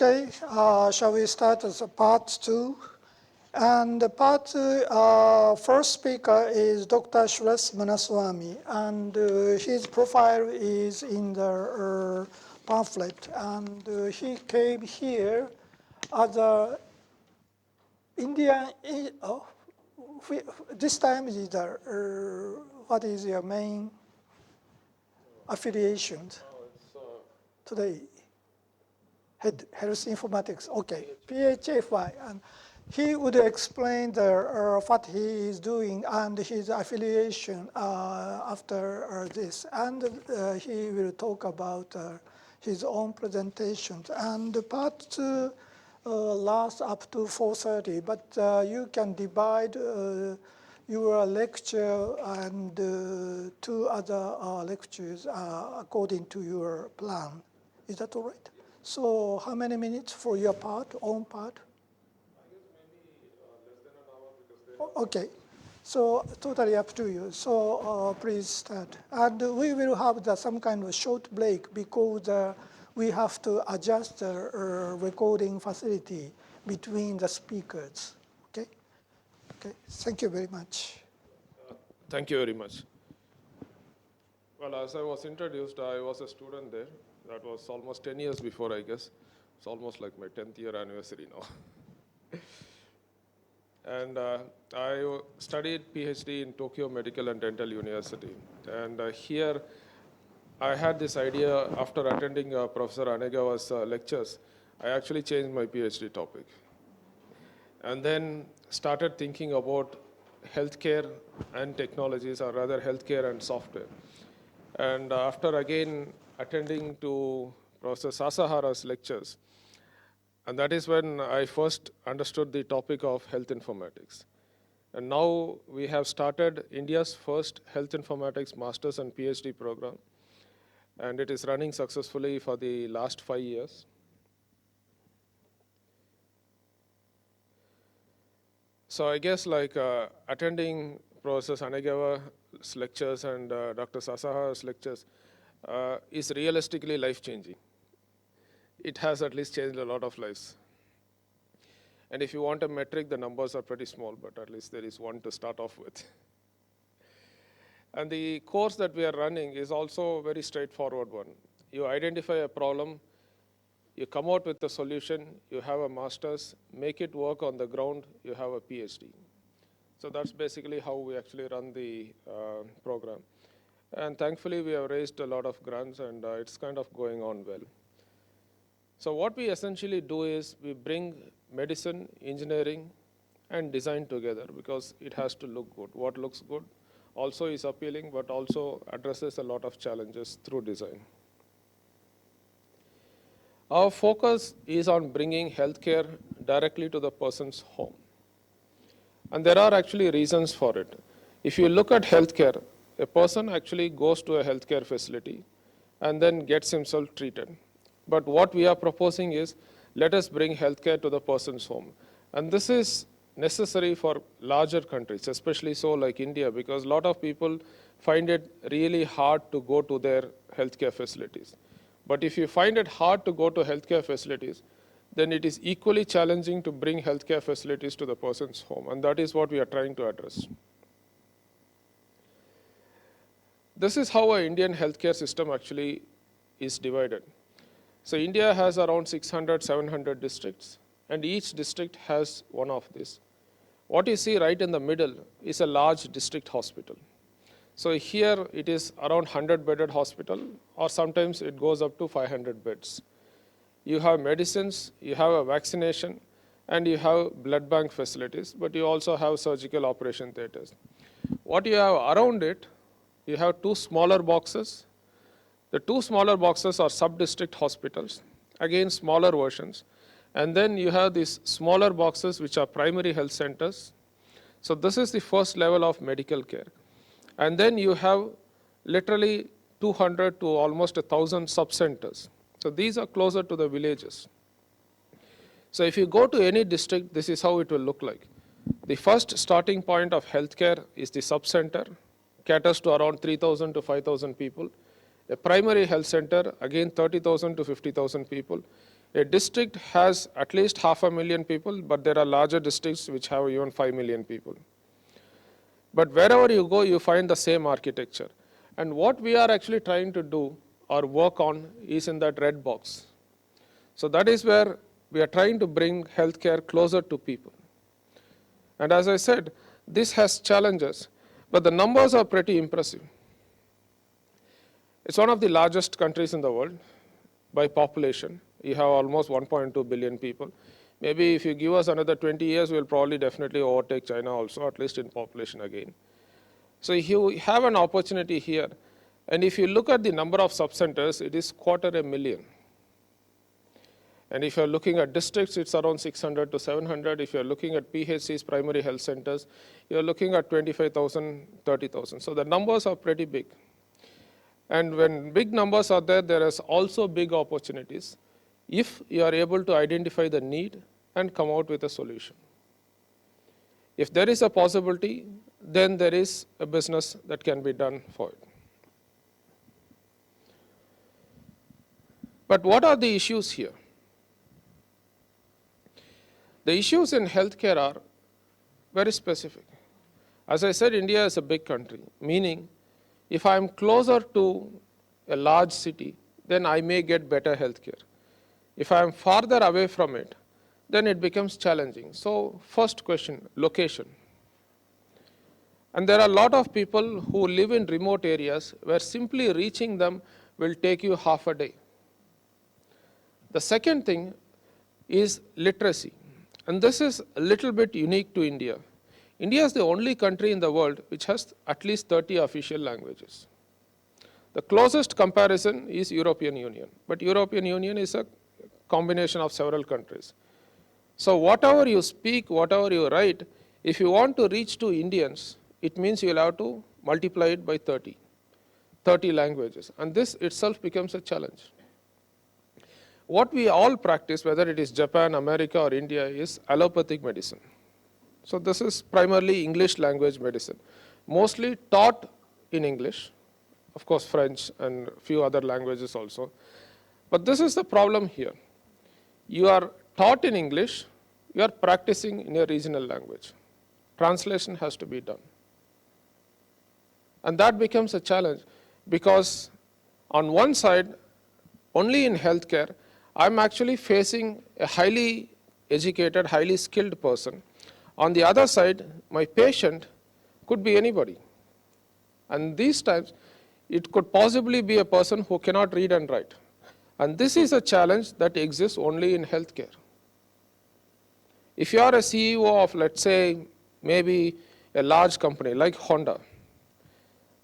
Okay, shall we start as a part two? And the part first speaker is Dr. Suresh Munuswamy, and his profile is in the pamphlet. And he came here as a Indian. This time is what is your main affiliation today? Health informatics, okay, PHFY, and he would explain what he is doing and his affiliation after this, and he will talk about his own presentations. And the part two lasts up to 4:30, but you can divide your lecture and two other lectures according to your plan. Is that all right? So how many minutes for your part, own part? I guess maybe less than an hour because they Okay, so totally up to you. So please start. And we will have some kind of short break because we have to adjust the recording facility between the speakers. Okay? Okay, thank you very much. Thank you very much. Well, as I was introduced, I was a student there. That was almost 10 years before, I guess. It's almost like my 10th year anniversary now. And I studied PhD in Tokyo Medical and Dental University. And here, I had this idea after attending Professor Anegawa's lectures. I actually changed my PhD topic. And then started thinking about healthcare and technologies, or rather healthcare and software. And after again attending to Professor Sasahara's lectures, and that is when I first understood the topic of health informatics. And now we have started India's first health informatics master's and PhD program, and it is running successfully for the last 5 years. So I guess like attending Professor Anegawa's lectures and Dr. Sasahara's lectures is realistically life-changing. It has at least changed a lot of lives. And if you want a metric, the numbers are pretty small, but at least there is one to start off with. And the course that we are running is also a very straightforward one. You identify a problem, you come out with a solution, you have a master's, make it work on the ground, you have a PhD. So that's basically how we actually run the program. And thankfully, we have raised a lot of grants, and it's kind of going on well. So what we essentially do is we bring medicine, engineering, and design together because it has to look good. What looks good also is appealing, but also addresses a lot of challenges through design. Our focus is on bringing healthcare directly to the person's home. And there are actually reasons for it. If you look at healthcare, a person actually goes to a healthcare facility and then gets himself treated. But what we are proposing is, let us bring healthcare to the person's home. And this is necessary for larger countries, especially so like India, because a lot of people find it really hard to go to their healthcare facilities. But if you find it hard to go to healthcare facilities, then it is equally challenging to bring healthcare facilities to the person's home. And that is what we are trying to address. This is how our Indian healthcare system actually is divided. So India has around 600, 700 districts, and each district has one of these. What you see right in the middle is a large district hospital. So here it is around 100-bedded hospital, or sometimes it goes up to 500 beds. You have medicines, you have a vaccination, and you have blood bank facilities, but you also have surgical operation theaters. What you have around it, you have two smaller boxes. The two smaller boxes are sub-district hospitals, again smaller versions. And then you have these smaller boxes which are primary health centers. So this is the first level of medical care. And then you have literally 200 to almost 1,000 sub-centers. So these are closer to the villages. So if you go to any district, this is how it will look like. The first starting point of healthcare is the sub-center, caters to around 3,000 to 5,000 people. A primary health center, again 30,000 to 50,000 people. A district has at least 500,000 people, but there are larger districts which have even 5 million people. But wherever you go, you find the same architecture. And what we are actually trying to do or work on is in that red box. So that is where we are trying to bring healthcare closer to people. And as I said, this has challenges, but the numbers are pretty impressive. It's one of the largest countries in the world by population. You have almost 1.2 billion people. Maybe if you give us another 20 years, we'll probably definitely overtake China also, at least in population again. So you have an opportunity here. And if you look at the number of sub-centers, it is 250,000. And if you're looking at districts, it's around 600 to 700. If you're looking at PHCs, primary health centers, you're looking at 25,000, 30,000. So the numbers are pretty big. And when big numbers are there, there is also big opportunities if you are able to identify the need and come out with a solution. If there is a possibility, then there is a business that can be done for it. But what are the issues here? The issues in healthcare are very specific. As I said, India is a big country, meaning if I am closer to a large city, then I may get better healthcare. If I am farther away from it, then it becomes challenging. So first question, location. And there are a lot of people who live in remote areas where simply reaching them will take you half a day. The second thing is literacy. And this is a little bit unique to India. India is the only country in the world which has at least 30 official languages. The closest comparison is European Union, but European Union is a combination of several countries. So whatever you speak, whatever you write, if you want to reach to Indians, it means you'll have to multiply it by 30 languages, and this itself becomes a challenge. What we all practice, whether it is Japan, America, or India, is allopathic medicine. So this is primarily English language medicine, mostly taught in English, of course French and a few other languages also. But this is the problem here. You are taught in English, you are practicing in a regional language. Translation has to be done. And that becomes a challenge because on one side, only in healthcare, I'm actually facing a highly educated, highly skilled person. On the other side, my patient could be anybody. And these times, it could possibly be a person who cannot read and write. And this is a challenge that exists only in healthcare. If you are a CEO of, let's say, maybe a large company like Honda,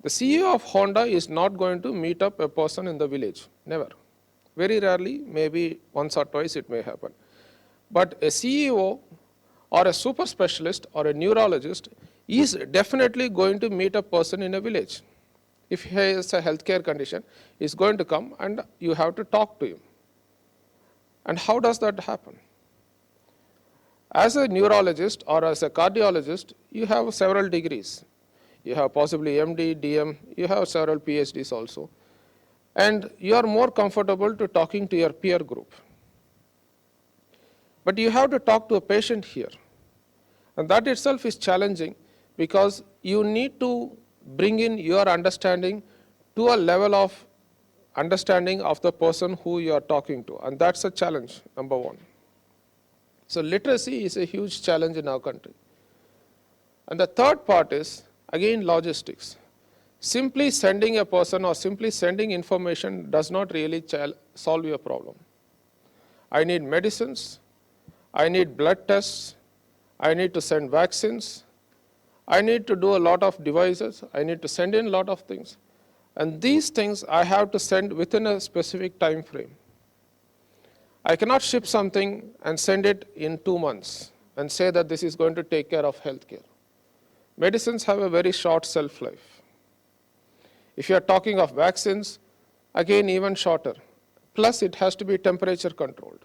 the CEO of Honda is not going to meet up a person in the village, never. Very rarely, maybe once or twice it may happen. But a CEO or a super specialist or a neurologist is definitely going to meet a person in a village. If he has a healthcare condition, he's going to come and you have to talk to him. And how does that happen? As a neurologist or as a cardiologist, you have several degrees. You have possibly MD, DM, you have several PhDs also. And you are more comfortable to talking to your peer group. But you have to talk to a patient here. And that itself is challenging because you need to bring in your understanding to a level of understanding of the person who you are talking to. And that's a challenge, number one. So literacy is a huge challenge in our country. And the third part is, again, logistics. Simply sending a person or simply sending information does not really solve your problem. I need medicines, I need blood tests, I need to send vaccines, I need to do a lot of devices, I need to send in a lot of things. And these things I have to send within a specific time frame. I cannot ship something and send it in 2 months and say that this is going to take care of healthcare. Medicines have a very short shelf life. If you are talking of vaccines, again, even shorter. Plus, it has to be temperature controlled.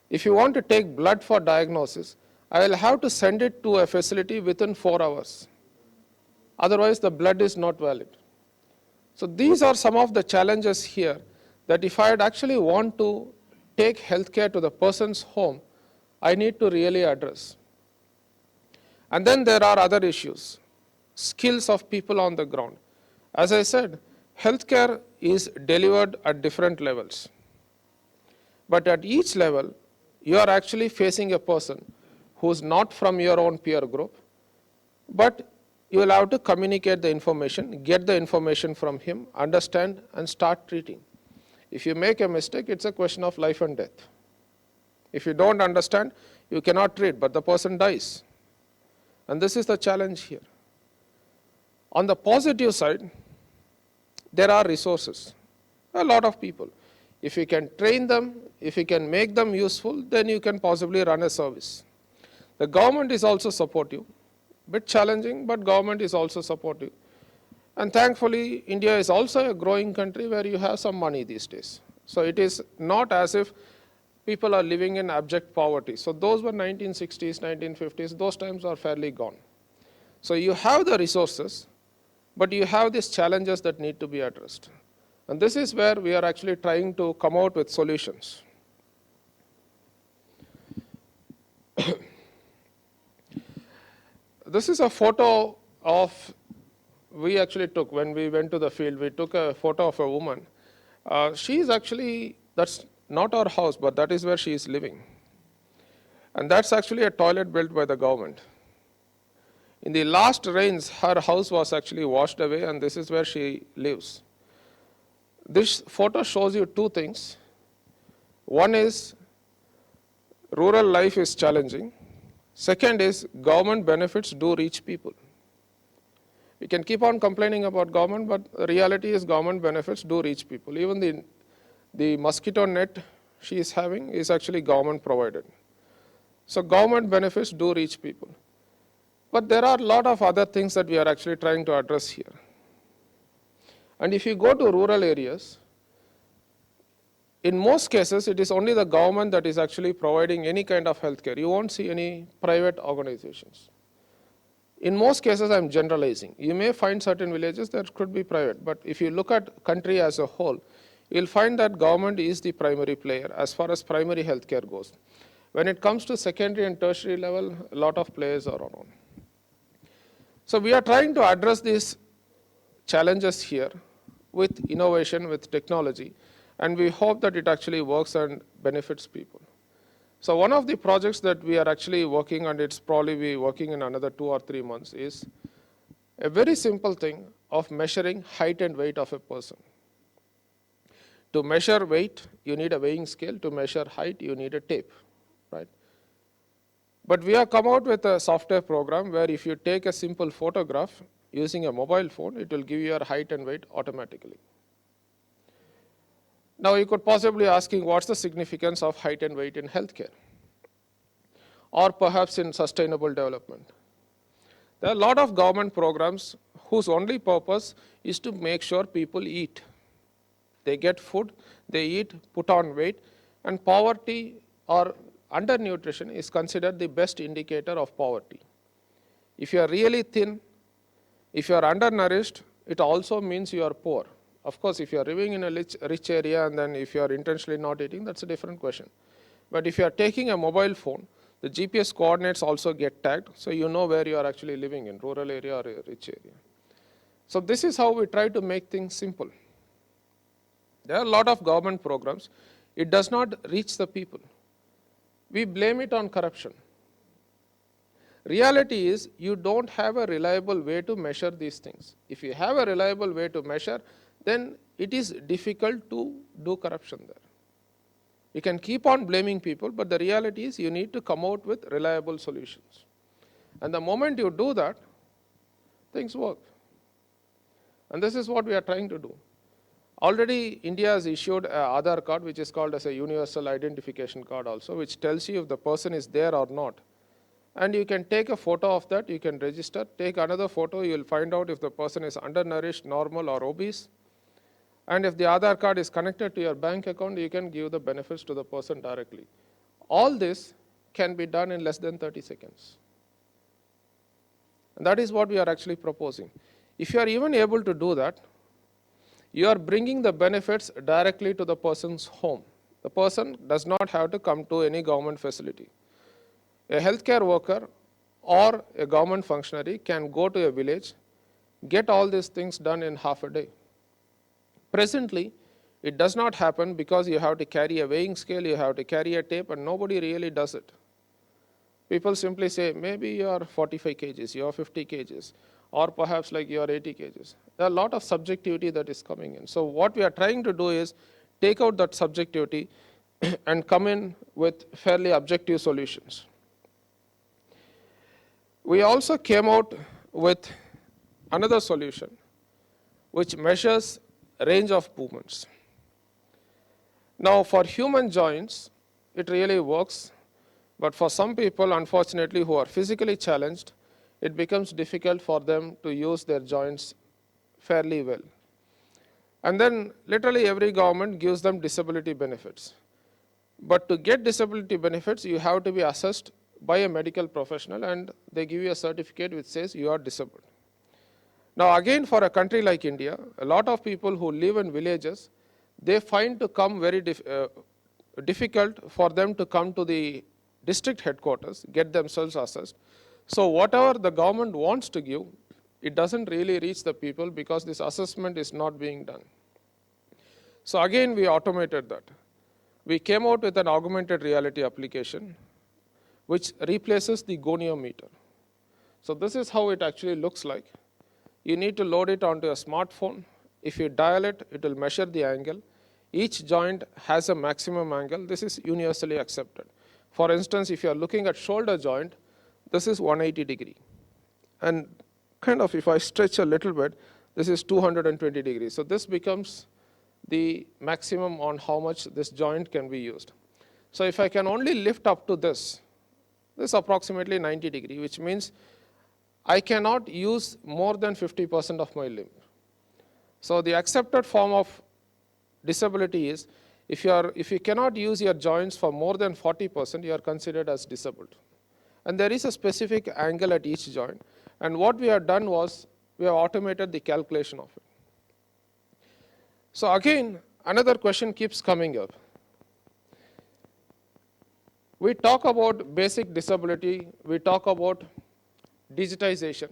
If you want to take blood for diagnosis, I will have to send it to a facility within 4 hours. Otherwise, the blood is not valid. So these are some of the challenges here that if I had actually want to take healthcare to the person's home, I need to really address. And then there are other issues, skills of people on the ground. As I said, healthcare is delivered at different levels. But at each level, you are actually facing a person who's not from your own peer group, but you will have to communicate the information, get the information from him, understand, and start treating. If you make a mistake, it's a question of life and death. If you don't understand, you cannot treat, but the person dies. And this is the challenge here. On the positive side, there are resources, a lot of people. If you can train them, if you can make them useful, then you can possibly run a service. The government is also supportive, bit challenging, but government is also supportive. And thankfully, India is also a growing country where you have some money these days. So it is not as if people are living in abject poverty. So those were 1960s, 1950s, those times are fairly gone. So you have the resources, but you have these challenges that need to be addressed. And this is where we are actually trying to come out with solutions. This is a photo of, we actually took when we went to the field, we took a photo of a woman. She is actually, that's not our house, but that is where she is living. And that's actually a toilet built by the government. In the last rains, her house was actually washed away, and this is where she lives. This photo shows you two things. One is rural life is challenging. Second is government benefits do reach people. We can keep on complaining about government, but the reality is government benefits do reach people. Even the mosquito net she is having is actually government provided. So government benefits do reach people. But there are a lot of other things that we are actually trying to address here. And if you go to rural areas, in most cases, it is only the government that is actually providing any kind of healthcare. You won't see any private organizations. In most cases, I'm generalizing. You may find certain villages that could be private, but if you look at country as a whole, you'll find that government is the primary player as far as primary healthcare goes. When it comes to secondary and tertiary level, a lot of players are around. So we are trying to address these challenges here with innovation, with technology, and we hope that it actually works and benefits people. So one of the projects that we are actually working on, it's probably be working in another 2 or 3 months, is a very simple thing of measuring height and weight of a person. To measure weight, you need a weighing scale. To measure height, you need a tape, right? But we have come out with a software program where if you take a simple photograph using a mobile phone, it will give you your height and weight automatically. Now you could possibly be asking, what's the significance of height and weight in healthcare? Or perhaps in sustainable development. There are a lot of government programs whose only purpose is to make sure people eat. They get food, they eat, put on weight, and poverty or undernutrition is considered the best indicator of poverty. If you are really thin, if you are undernourished, it also means you are poor. Of course, if you are living in a rich area and then if you are intentionally not eating, that's a different question. But if you are taking a mobile phone, the GPS coordinates also get tagged, so you know where you are actually living in, rural area or a rich area. So this is how we try to make things simple. There are a lot of government programs. It does not reach the people. We blame it on corruption. Reality is you don't have a reliable way to measure these things. If you have a reliable way to measure, then it is difficult to do corruption there. You can keep on blaming people, but the reality is you need to come out with reliable solutions. And the moment you do that, things work. And this is what we are trying to do. Already India has issued an Aadhaar card, which is called as a universal identification card also, which tells you if the person is there or not. And you can take a photo of that, you can register, take another photo, you will find out if the person is undernourished, normal or obese. And if the Aadhaar card is connected to your bank account, you can give the benefits to the person directly. All this can be done in less than 30 seconds. And that is what we are actually proposing. If you are even able to do that, you are bringing the benefits directly to the person's home. The person does not have to come to any government facility. A healthcare worker or a government functionary can go to a village, get all these things done in half a day. Presently, it does not happen because you have to carry a weighing scale, you have to carry a tape, and nobody really does it. People simply say, maybe you are 45 kgs, you are 50 kgs, or perhaps like you are 80 kgs. There are a lot of subjectivity that is coming in. So what we are trying to do is take out that subjectivity and come in with fairly objective solutions. We also came out with another solution which measures range of movements. Now for human joints, it really works, but for some people, unfortunately, who are physically challenged, it becomes difficult for them to use their joints fairly well. And then literally every government gives them disability benefits. But to get disability benefits, you have to be assessed by a medical professional, and they give you a certificate which says you are disabled. Now again, for a country like India, a lot of people who live in villages, they find to come very difficult for them to come to the district headquarters, get themselves assessed. So whatever the government wants to give, it doesn't really reach the people because this assessment is not being done. So again, we automated that. We came out with an augmented reality application which replaces the goniometer. So this is how it actually looks like. You need to load it onto a smartphone. If you dial it, it will measure the angle. Each joint has a maximum angle. This is universally accepted. For instance, if you are looking at shoulder joint, this is 180 degree. And kind of if I stretch a little bit, this is 220 degrees. So this becomes the maximum on how much this joint can be used. So if I can only lift up to this approximately 90 degree, which means I cannot use more than 50% of my limb. So the accepted form of disability is if you cannot use your joints for more than 40%, you are considered as disabled. And there is a specific angle at each joint. And what we have done was we have automated the calculation of it. So again, another question keeps coming up. We talk about basic disability, we talk about digitization,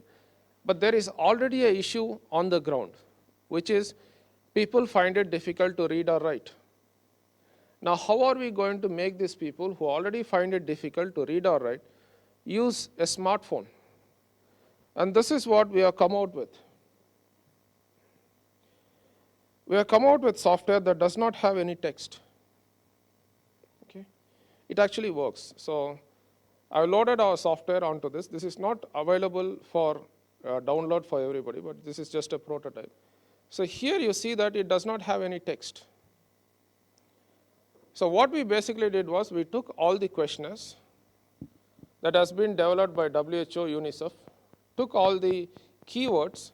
but there is already an issue on the ground, which is people find it difficult to read or write. Now, how are we going to make these people who already find it difficult to read or write use a smartphone? And this is what we have come out with. We have come out with software that does not have any text. Okay? It actually works. So I loaded our software onto this. This is not available for download for everybody, but this is just a prototype. So here you see that it does not have any text. So what we basically did was we took all the questionnaires that has been developed by WHO, UNICEF, took all the keywords,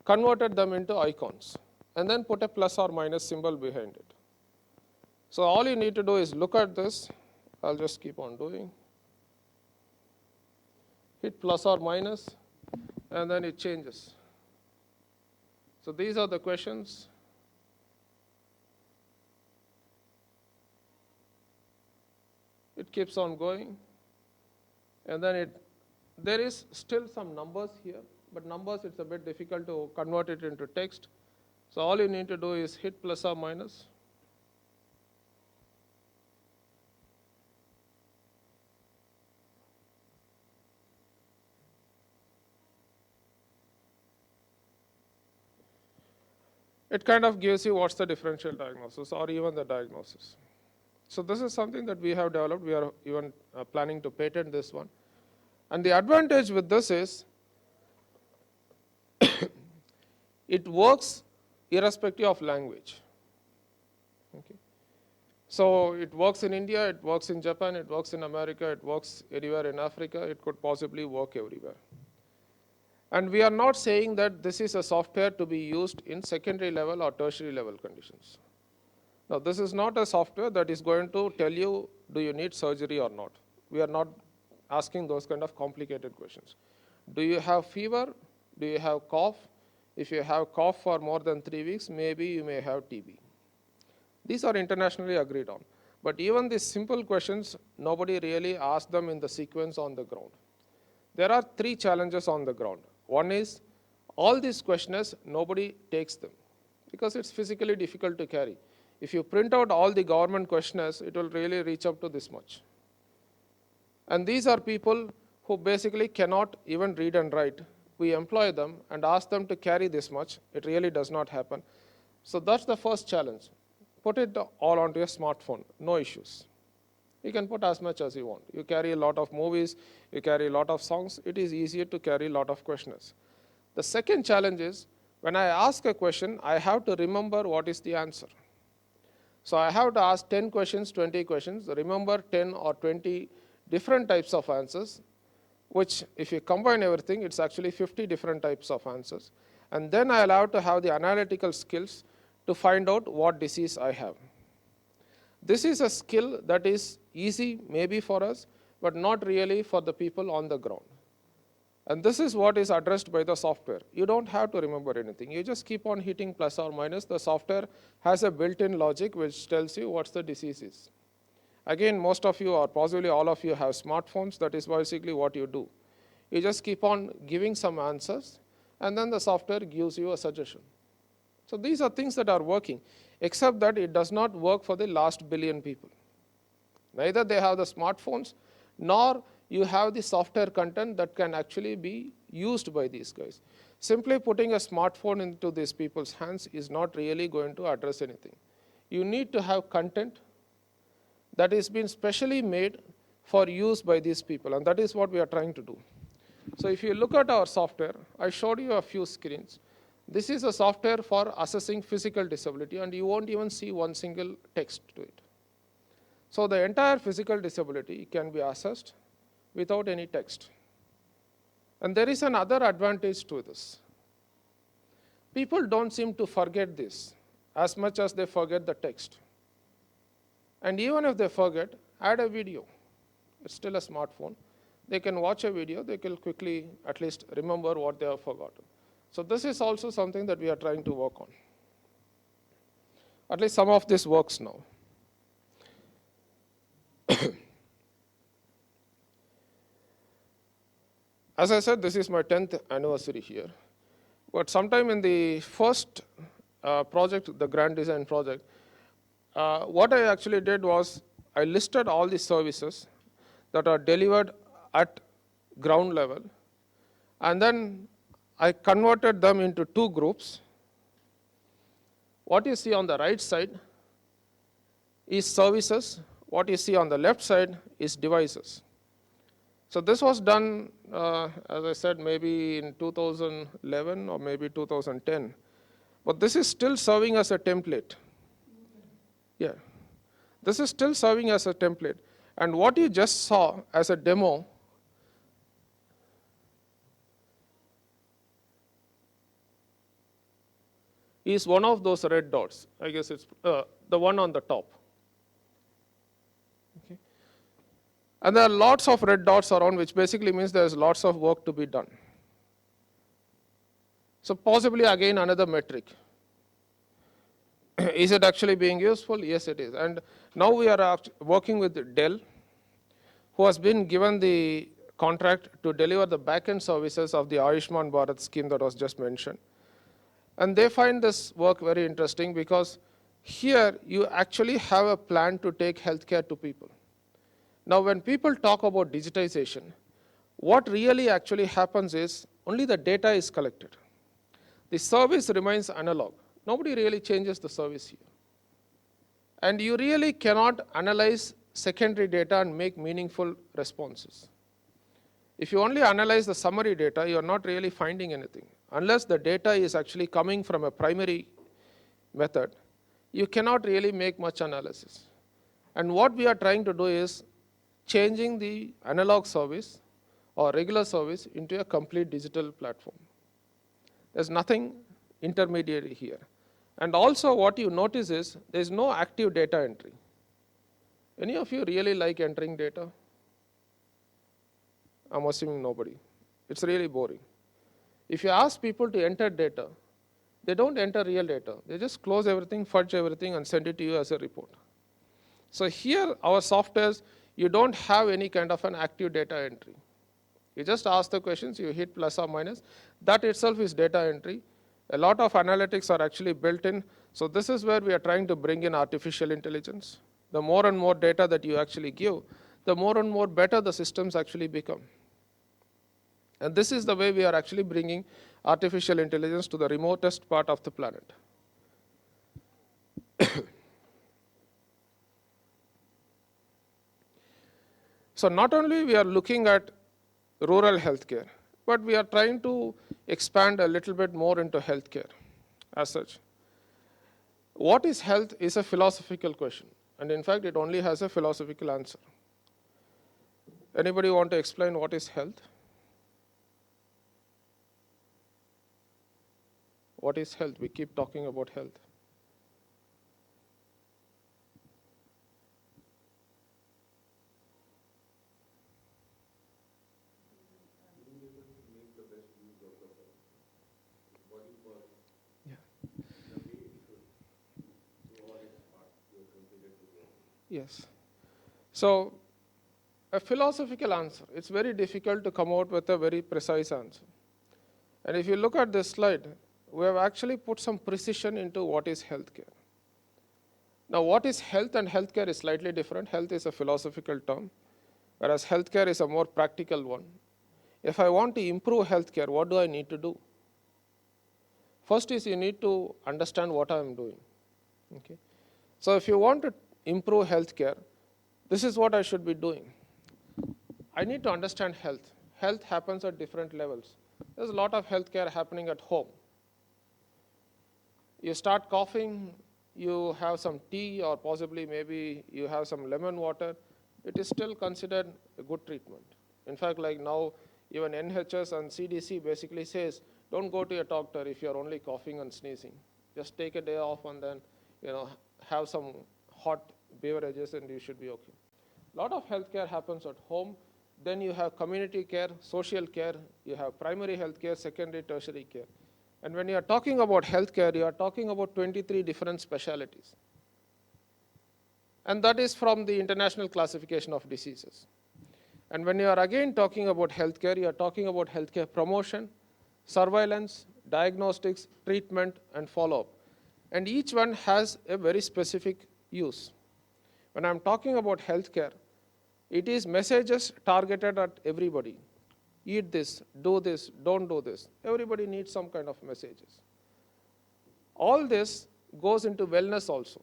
converted them into icons, and then put a plus or minus symbol behind it. So all you need to do is look at this. I'll just keep on doing. Hit plus or minus, and then it changes. So these are the questions. It keeps on going, and then there is still some numbers here, but numbers it's a bit difficult to convert it into text. So all you need to do is hit plus or minus. It kind of gives you what's the differential diagnosis or even the diagnosis. So this is something that we have developed. We are even planning to patent this one. And the advantage with this is it works irrespective of language. Okay. So it works in India, it works in Japan, it works in America, it works anywhere in Africa, it could possibly work everywhere. And we are not saying that this is a software to be used in secondary level or tertiary level conditions. Now, this is not a software that is going to tell you, do you need surgery or not? We are not asking those kind of complicated questions. Do you have fever? Do you have cough? If you have cough for more than 3 weeks, maybe you may have TB. These are internationally agreed on. But even these simple questions, nobody really asks them in the sequence on the ground. There are three challenges on the ground. One is all these questionnaires, nobody takes them because it's physically difficult to carry. If you print out all the government questionnaires, it will really reach up to this much. And these are people who basically cannot even read and write. We employ them and ask them to carry this much. It really does not happen. So that's the first challenge. Put it all onto your smartphone, no issues. You can put as much as you want. You carry a lot of movies, you carry a lot of songs, it is easier to carry a lot of questionnaires. The second challenge is, when I ask a question, I have to remember what is the answer. So I have to ask 10 questions, 20 questions, remember 10 or 20 different types of answers, which if you combine everything, it's actually 50 different types of answers. And then I'll have to have the analytical skills to find out what disease I have. This is a skill that is easy maybe for us, but not really for the people on the ground. And this is what is addressed by the software. You don't have to remember anything. You just keep on hitting plus or minus. The software has a built-in logic which tells you what the disease is. Again, most of you or possibly all of you have smartphones. That is basically what you do. You just keep on giving some answers, and then the software gives you a suggestion. So these are things that are working, except that it does not work for the last billion people. Neither they have the smartphones, nor you have the software content that can actually be used by these guys. Simply putting a smartphone into these people's hands is not really going to address anything. You need to have content that is been specially made for use by these people, and that is what we are trying to do. So if you look at our software, I showed you a few screens. This is a software for assessing physical disability, and you won't even see one single text to it. So the entire physical disability can be assessed without any text. And there is another advantage to this. People don't seem to forget this as much as they forget the text. And even if they forget, add a video. It's still a smartphone. They can watch a video, they can quickly at least remember what they have forgotten. So this is also something that we are trying to work on. At least some of this works now. As I said, this is my 10th anniversary here. But sometime in the first project, the grand design project, what I actually did was I listed all the services that are delivered at ground level, and then I converted them into two groups. What you see on the right side is services. What you see on the left side is devices. So this was done, as I said, maybe in 2011 or maybe 2010. But this is still serving as a template. Yeah, this is still serving as a template. And what you just saw as a demo is one of those red dots. I guess it's the one on the top. Okay. And there are lots of red dots around, which basically means there's lots of work to be done. So possibly again another metric. Is it actually being useful? Yes, it is. And now we are working with Dell, who has been given the contract to deliver the back-end services of the Ayushman Bharat scheme that was just mentioned. And they find this work very interesting because here you actually have a plan to take healthcare to people. Now, when people talk about digitization, what really actually happens is only the data is collected. The service remains analog. Nobody really changes the service here. And you really cannot analyze secondary data and make meaningful responses. If you only analyze the summary data, you're not really finding anything. Unless the data is actually coming from a primary method, you cannot really make much analysis. And what we are trying to do is changing the analog service or regular service into a complete digital platform. There's nothing intermediary here. And also what you notice is there's no active data entry. Any of you really like entering data? I'm assuming nobody. It's really boring. If you ask people to enter data, they don't enter real data. They just close everything, fudge everything, and send it to you as a report. So here, our softwares, you don't have any kind of an active data entry. You just ask the questions, you hit plus or minus. That itself is data entry. A lot of analytics are actually built in. So this is where we are trying to bring in artificial intelligence. The more and more data that you actually give, the more and more better the systems actually become. And this is the way we are actually bringing artificial intelligence to the remotest part of the planet. So not only we are looking at rural healthcare, but we are trying to expand a little bit more into healthcare as such. What is health is a philosophical question, and in fact, it only has a philosophical answer. Anybody want to explain what is health? What is health? We keep talking about health. Yes. So a philosophical answer, it's very difficult to come out with a very precise answer. And if you look at this slide, we have actually put some precision into what is healthcare. Now, what is health and healthcare is slightly different. Health is a philosophical term, whereas healthcare is a more practical one. If I want to improve healthcare, what do I need to do? First is you need to understand what I am doing. Okay? So if you want to improve healthcare, this is what I should be doing. I need to understand health. Health happens at different levels. There's a lot of healthcare happening at home. You start coughing, you have some tea, or possibly maybe you have some lemon water. It is still considered a good treatment. In fact, like now, even NHS and CDC basically says, don't go to your doctor if you're only coughing and sneezing. Just take a day off and then, have some hot beverages and you should be okay. A lot of healthcare happens at home. Then you have community care, social care, you have primary health care, secondary, tertiary care. And when you are talking about healthcare, you are talking about 23 different specialties. And that is from the International Classification of Diseases. And when you are again talking about healthcare, you are talking about healthcare promotion, surveillance, diagnostics, treatment, and follow-up. And each one has a very specific use. When I'm talking about healthcare, it is messages targeted at everybody. Eat this, don't do this. Everybody needs some kind of messages. All this goes into wellness also.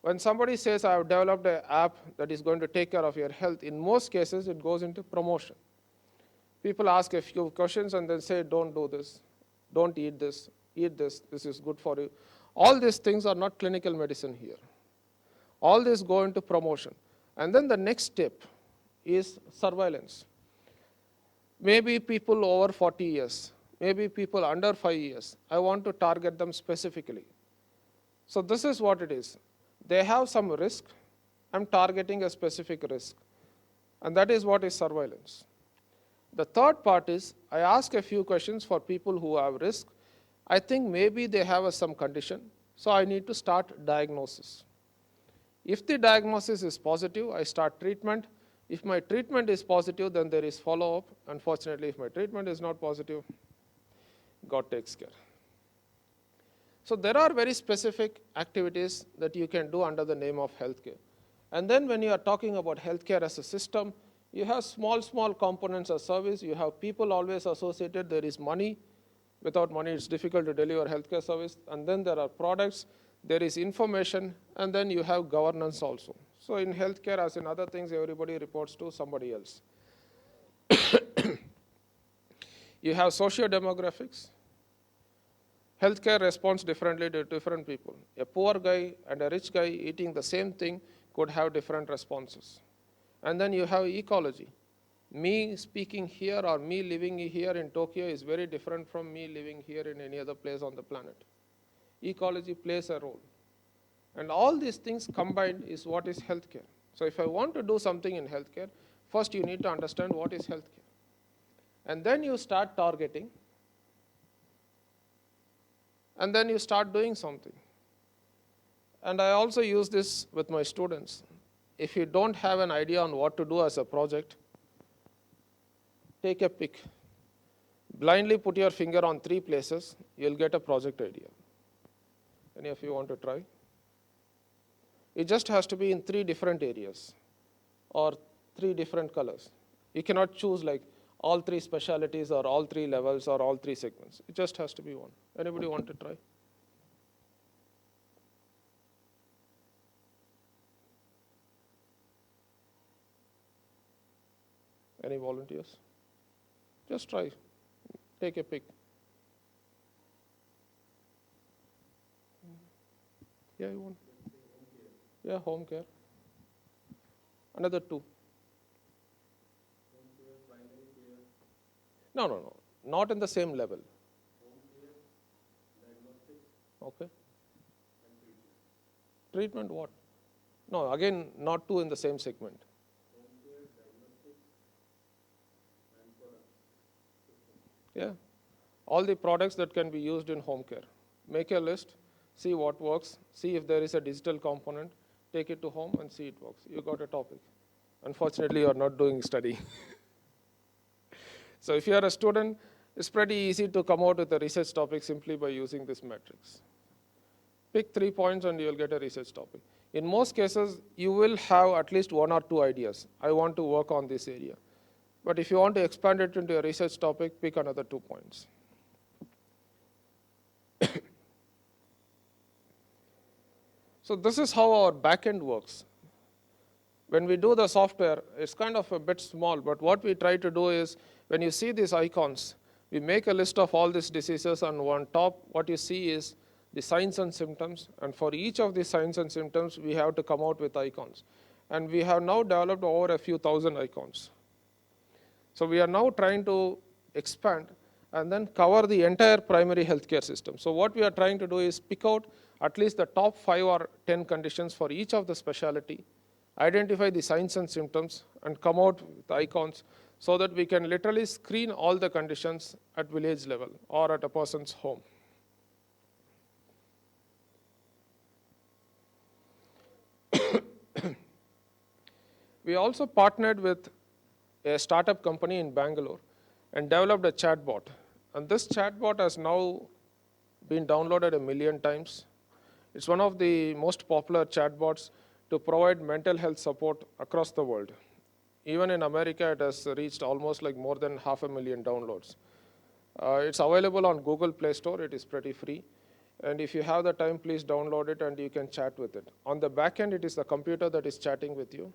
When somebody says, I have developed an app that is going to take care of your health, in most cases, it goes into promotion. People ask a few questions and then say, don't do this, don't eat this, this is good for you. All these things are not clinical medicine here. All this go into promotion. And then the next step is surveillance. Maybe people over 40 years, maybe people under 5 years. I want to target them specifically. So this is what it is. They have some risk. I'm targeting a specific risk. And that is what is surveillance. The third part is I ask a few questions for people who have risk. I think maybe they have some condition, so I need to start diagnosis. If the diagnosis is positive, I start treatment. If my treatment is positive, then there is follow-up. Unfortunately, if my treatment is not positive, God takes care. So there are very specific activities that you can do under the name of healthcare. And then when you are talking about healthcare as a system, you have small components of service. You have people always associated. There is money. Without money, it's difficult to deliver healthcare service. And then there are products. There is information, and then you have governance also. So in healthcare, as in other things, everybody reports to somebody else. You have socio-demographics. Healthcare responds differently to different people. A poor guy and a rich guy eating the same thing could have different responses. And then you have ecology. Me speaking here or me living here in Tokyo is very different from me living here in any other place on the planet. Ecology plays a role. And all these things combined is what is healthcare. So if I want to do something in healthcare, first you need to understand what is healthcare. And then you start targeting. And then you start doing something. And I also use this with my students. If you don't have an idea on what to do as a project, take a pick. Blindly put your finger on 3 places, you'll get a project idea. Any of you want to try? It just has to be in 3 different areas or 3 different colors. You cannot choose like all 3 specialties or all 3 levels or all 3 segments. It just has to be one. Anybody want to try? Any volunteers? Just try. Take a pick. Yeah, you want? Yeah, home care. Another 2. No. Not in the same level. Okay. Treatment what? No, again, not 2 in the same segment. Yeah. All the products that can be used in home care. Make a list, see what works, see if there is a digital component, take it to home and see it works. You got a topic. Unfortunately, you are not doing study. So if you are a student, it's pretty easy to come out with a research topic simply by using this matrix. Pick 3 points and you'll get a research topic. In most cases, you will have at least 1 or 2 ideas. I want to work on this area. But if you want to expand it into a research topic, pick another 2 points. So this is how our backend works. When we do the software, it's kind of a bit small, but what we try to do is, when you see these icons, we make a list of all these diseases, and on top, what you see is the signs and symptoms, and for each of these signs and symptoms, we have to come out with icons. And we have now developed over a few thousand icons. So we are now trying to expand and then cover the entire primary healthcare system. So what we are trying to do is pick out at least the top 5 or 10 conditions for each of the specialty, identify the signs and symptoms, and come out with icons so that we can literally screen all the conditions at village level or at a person's home. We also partnered with a startup company in Bangalore and developed a chatbot. And this chatbot has now been downloaded 1 million times. It's one of the most popular chatbots to provide mental health support across the world. Even in America, it has reached almost like more than 500,000 downloads. It's available on Google Play Store. It is pretty free. And if you have the time, please download it and you can chat with it. On the back end, it is the computer that is chatting with you.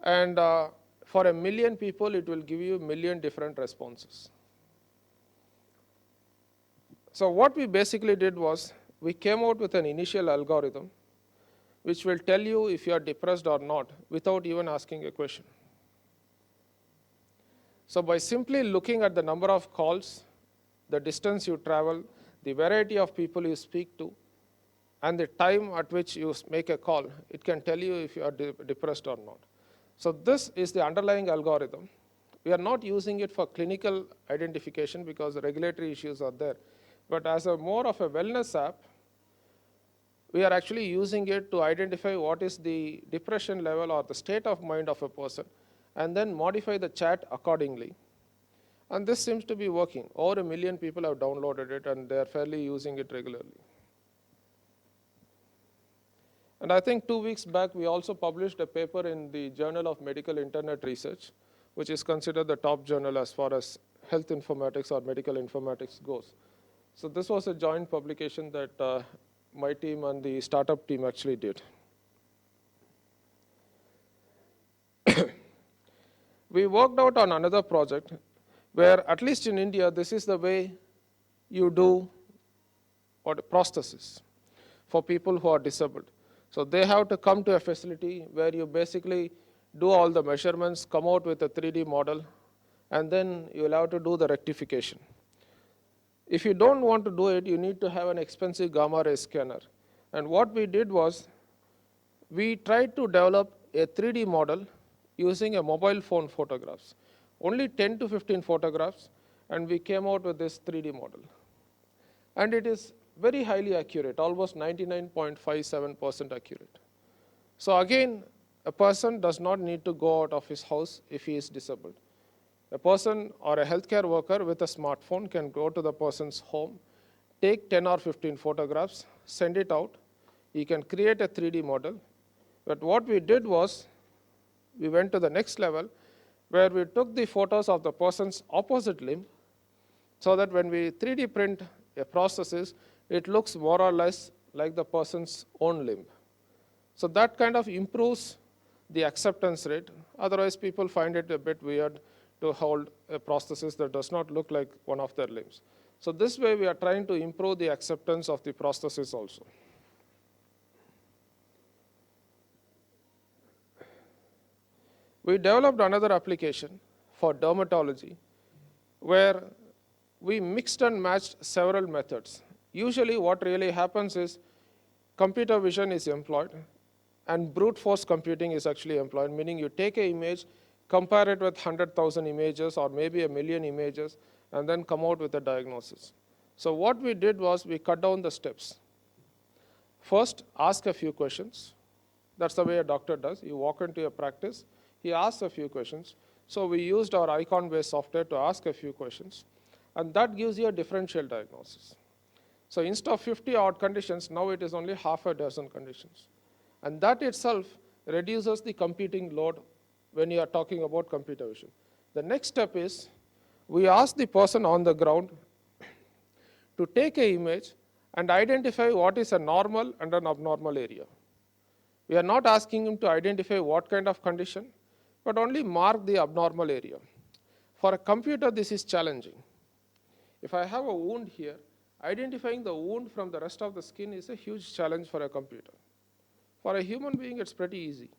And for 1 million people, it will give you 1 million different responses. So what we basically did was, we came out with an initial algorithm which will tell you if you are depressed or not without even asking a question. So by simply looking at the number of calls, the distance you travel, the variety of people you speak to, and the time at which you make a call, it can tell you if you are depressed or not. So this is the underlying algorithm. We are not using it for clinical identification because the regulatory issues are there. But as a more of a wellness app, we are actually using it to identify what is the depression level or the state of mind of a person, and then modify the chat accordingly. And this seems to be working. Over 1 million people have downloaded it, and they are fairly using it regularly. And I think 2 weeks back, we also published a paper in the Journal of Medical Internet Research, which is considered the top journal as far as health informatics or medical informatics goes. So this was a joint publication that my team and the startup team actually did. We worked out on another project where, at least in India, this is the way you do prosthesis for people who are disabled. So they have to come to a facility where you basically do all the measurements, come out with a 3D model, and then you'll have to do the rectification. If you don't want to do it, you need to have an expensive gamma ray scanner. And what we did was, we tried to develop a 3D model using a mobile phone photographs. Only 10 to 15 photographs, and we came out with this 3D model. And it is very highly accurate, almost 99.57% accurate. So again, a person does not need to go out of his house if he is disabled. A person or a healthcare worker with a smartphone can go to the person's home, take 10 or 15 photographs, send it out. He can create a 3D model. But what we did was, we went to the next level, where we took the photos of the person's opposite limb, so that when we 3D print a prosthesis, it looks more or less like the person's own limb. So that kind of improves the acceptance rate. Otherwise, people find it a bit weird to hold a prosthesis that does not look like one of their limbs. So this way, we are trying to improve the acceptance of the prosthesis also. We developed another application for dermatology, where we mixed and matched several methods. Usually what really happens is computer vision is employed and brute force computing is actually employed, meaning you take an image, compare it with 100,000 images or maybe 1,000,000 images, and then come out with a diagnosis. So what we did was we cut down the steps. First, ask a few questions. That's the way a doctor does. You walk into a practice, he asks a few questions. So we used our icon-based software to ask a few questions, and that gives you a differential diagnosis. So instead of 50 odd conditions, now it is only half a dozen conditions. And that itself reduces the computing load when you are talking about computer vision. The next step is, we ask the person on the ground to take an image and identify what is a normal and an abnormal area. We are not asking him to identify what kind of condition, but only mark the abnormal area. For a computer, this is challenging. If I have a wound here, identifying the wound from the rest of the skin is a huge challenge for a computer. For a human being, it's pretty easy.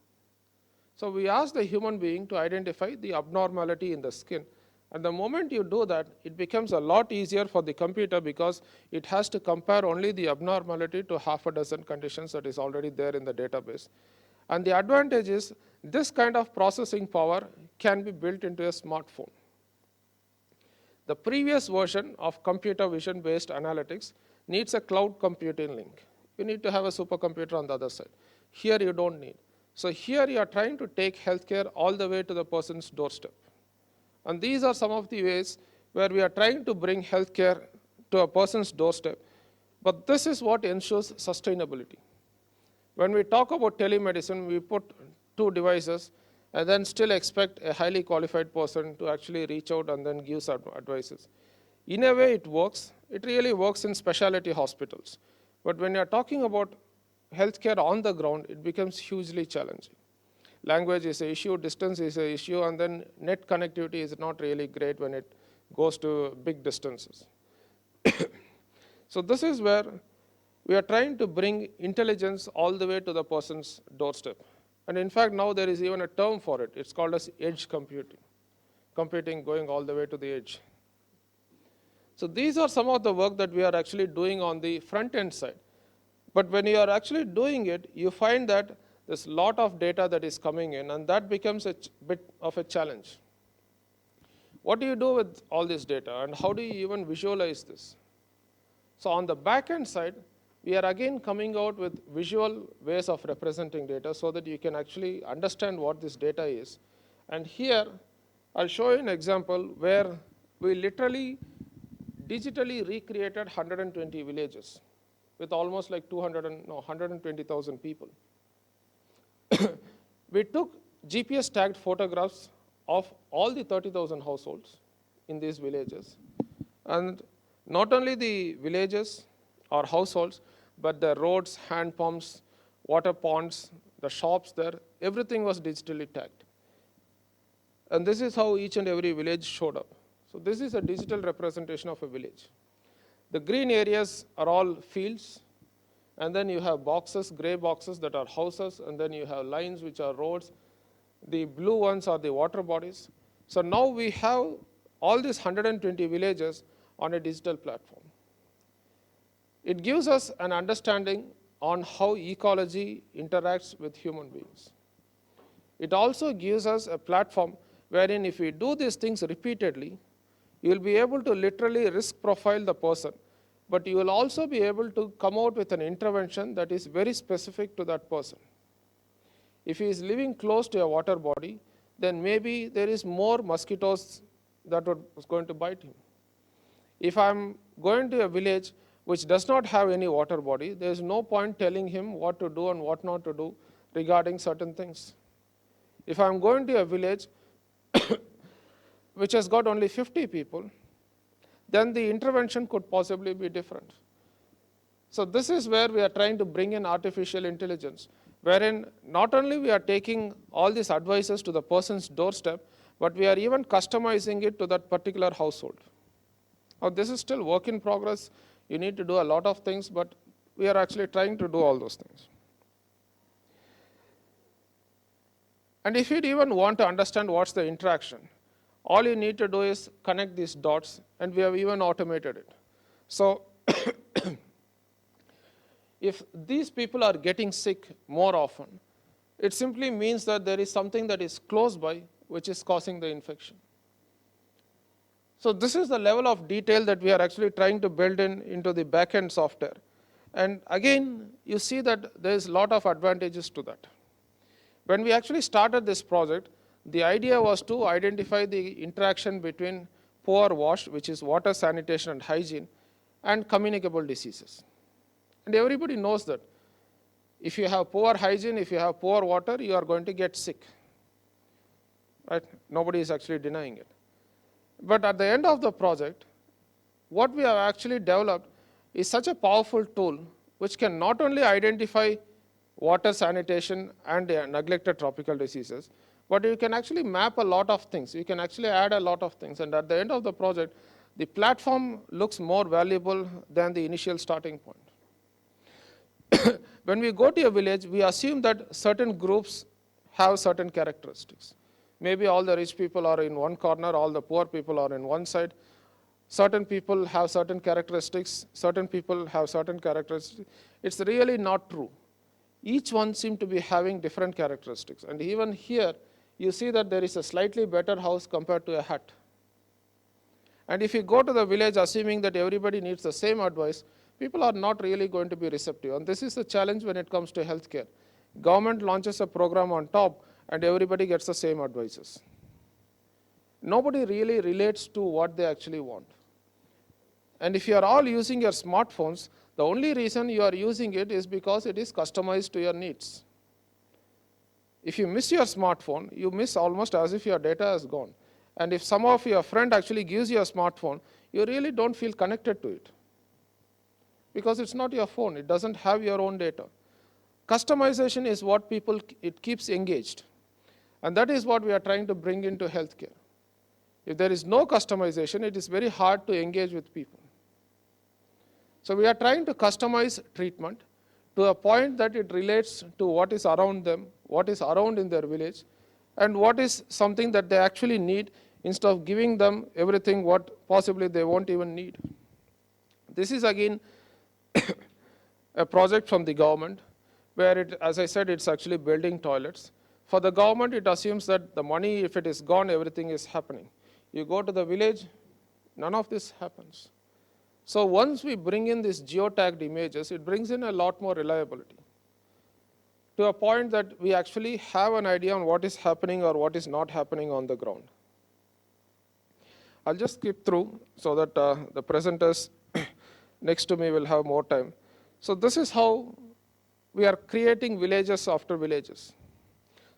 So we ask the human being to identify the abnormality in the skin. And the moment you do that, it becomes a lot easier for the computer because it has to compare only the abnormality to half a dozen conditions that is already there in the database. And the advantage is, this kind of processing power can be built into a smartphone. The previous version of computer vision based analytics needs a cloud computing link. You need to have a supercomputer on the other side. Here you don't need. So here you are trying to take healthcare all the way to the person's doorstep. And these are some of the ways where we are trying to bring healthcare to a person's doorstep. But this is what ensures sustainability. When we talk about telemedicine, we put 2 devices and then still expect a highly qualified person to actually reach out and then give some advices. In a way, it works. It really works in specialty hospitals. But when you're talking about healthcare on the ground, it becomes hugely challenging. Language is an issue, distance is an issue, and then net connectivity is not really great when it goes to big distances. So this is where we are trying to bring intelligence all the way to the person's doorstep. And in fact, now there is even a term for it. It's called as edge computing. Computing going all the way to the edge. So these are some of the work that we are actually doing on the front end side. But when you are actually doing it, you find that there's a lot of data that is coming in, and that becomes a bit of a challenge. What do you do with all this data, and how do you even visualize this? So on the back end side, we are again coming out with visual ways of representing data so that you can actually understand what this data is. And here, I'll show you an example where we literally digitally recreated 120 villages with almost like 120,000 people. We took GPS tagged photographs of all the 30,000 households in these villages. And not only the villages or households, but the roads, hand pumps, water ponds, the shops there, everything was digitally tagged. And this is how each and every village showed up. So this is a digital representation of a village. The green areas are all fields, and then you have boxes, gray boxes that are houses, and then you have lines which are roads. The blue ones are the water bodies. So now we have all these 120 villages on a digital platform. It gives us an understanding on how ecology interacts with human beings. It also gives us a platform wherein if we do these things repeatedly, you will be able to literally risk profile the person but you will also be able to come out with an intervention that is very specific to that person. If he is living close to a water body, then maybe there is more mosquitoes that was going to bite him. If I'm going to a village which does not have any water body, there is no point telling him what to do and what not to do regarding certain things. If I'm going to a village which has got only 50 people, then the intervention could possibly be different. So this is where we are trying to bring in artificial intelligence, wherein not only we are taking all these advices to the person's doorstep, but we are even customizing it to that particular household. Now, this is still work in progress. You need to do a lot of things, but we are actually trying to do all those things. And if you even want to understand what's the interaction, all you need to do is connect these dots, and we have even automated it. So if these people are getting sick more often, it simply means that there is something that is close by which is causing the infection. So this is the level of detail that we are actually trying to build into the back-end software. And again, you see that there is a lot of advantages to that. When we actually started this project, the idea was to identify the interaction between poor WASH, which is water, sanitation, and hygiene, and communicable diseases. And everybody knows that if you have poor hygiene, if you have poor water, you are going to get sick. Right? Nobody is actually denying it. But at the end of the project, what we have actually developed is such a powerful tool which can not only identify water, sanitation, and neglected tropical diseases, but you can actually map a lot of things. You can actually add a lot of things. And at the end of the project, the platform looks more valuable than the initial starting point. When we go to a village, we assume that certain groups have certain characteristics. Maybe all the rich people are in one corner, all the poor people are in one side. Certain people have certain characteristics, certain people have certain characteristics. It's really not true. Each one seems to be having different characteristics. And even here, you see that there is a slightly better house compared to a hut. And if you go to the village assuming that everybody needs the same advice, people are not really going to be receptive. And this is the challenge when it comes to healthcare. Government launches a program on top, and everybody gets the same advices. Nobody really relates to what they actually want. And if you are all using your smartphones, the only reason you are using it is because it is customized to your needs. If you miss your smartphone, you miss almost as if your data has gone. And if some of your friend actually gives you a smartphone, you really don't feel connected to it. Because it's not your phone, it doesn't have your own data. Customization is what it keeps engaged. And that is what we are trying to bring into healthcare. If there is no customization, it is very hard to engage with people. So we are trying to customize treatment to a point that it relates to what is around them, what is around in their village, and what is something that they actually need instead of giving them everything what possibly they won't even need. This is again a project from the government where, as I said, it's actually building toilets. For the government, it assumes that the money, if it is gone, everything is happening. You go to the village, none of this happens. So once we bring in these geotagged images, it brings in a lot more reliability to a point that we actually have an idea on what is happening or what is not happening on the ground. I'll just skip through so that the presenters next to me will have more time. So this is how we are creating villages after villages.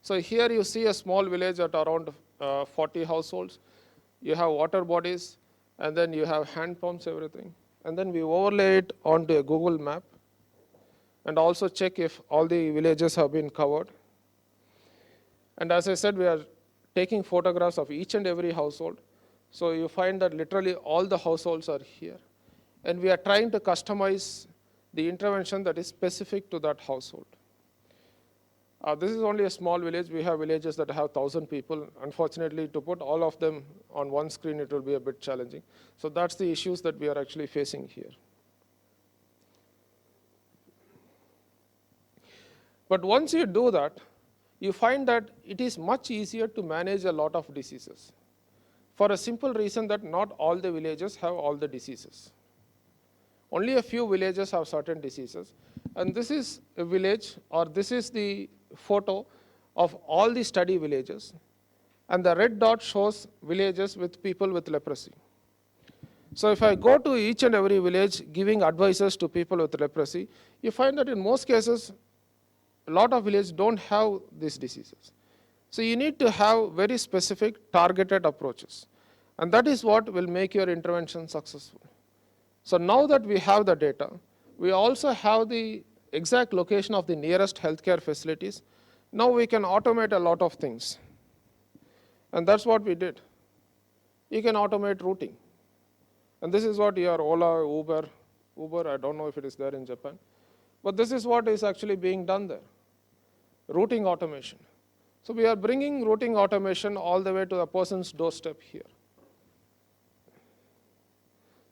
So here you see a small village at around 40 households. You have water bodies, and then you have hand pumps, everything. And then we overlay it onto a Google map and also check if all the villages have been covered. And as I said, we are taking photographs of each and every household. So you find that literally all the households are here. And we are trying to customize the intervention that is specific to that household. This is only a small village. We have villages that have 1,000 people. Unfortunately, to put all of them on one screen, it will be a bit challenging. So that's the issues that we are actually facing here. But once you do that, you find that it is much easier to manage a lot of diseases, for a simple reason that not all the villages have all the diseases. only a few villages have certain diseases. And this is a village, or this is the photo of all the study villages. And the red dot shows villages with people with leprosy. So if I go to each and every village giving advices to people with leprosy, you find that in most cases, a lot of villages don't have these diseases. So you need to have very specific targeted approaches. And that is what will make your intervention successful. So now that we have the data, we also have the exact location of the nearest healthcare facilities. Now we can automate a lot of things. And that's what we did. You can automate routing. And this is what your Ola, Uber, I don't know if it is there in Japan. But this is what is actually being done there, routing automation. So we are bringing routing automation all the way to the person's doorstep here.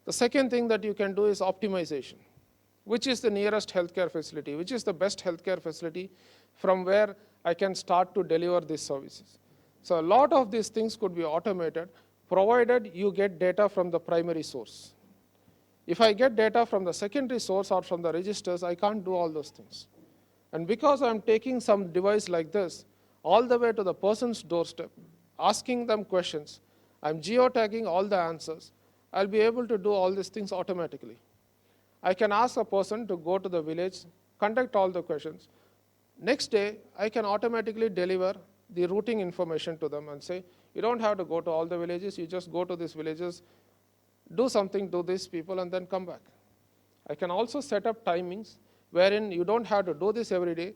The second thing that you can do is optimization. Which is the nearest healthcare facility? Which is the best healthcare facility from where I can start to deliver these services? So a lot of these things could be automated, provided you get data from the primary source. If I get data from the secondary source or from the registers, I can't do all those things. And because I'm taking some device like this all the way to the person's doorstep, asking them questions, I'm geotagging all the answers, I'll be able to do all these things automatically. I can ask a person to go to the village, conduct all the questions. Next day, I can automatically deliver the routing information to them and say, you don't have to go to all the villages, you just go to these villages, do something to these people, and then come back. I can also set up timings wherein you don't have to do this every day.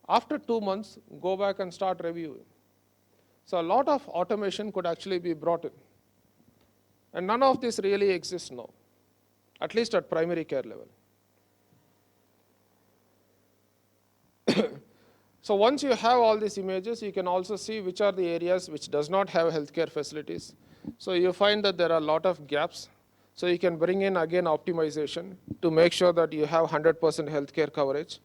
After 2 months, go back and start reviewing. So a lot of automation could actually be brought in. And none of this really exists now, at least at primary care level. So once you have all these images, you can also see which are the areas which does not have healthcare facilities. So you find that there are a lot of gaps. So you can bring in again optimization to make sure that you have 100% healthcare coverage.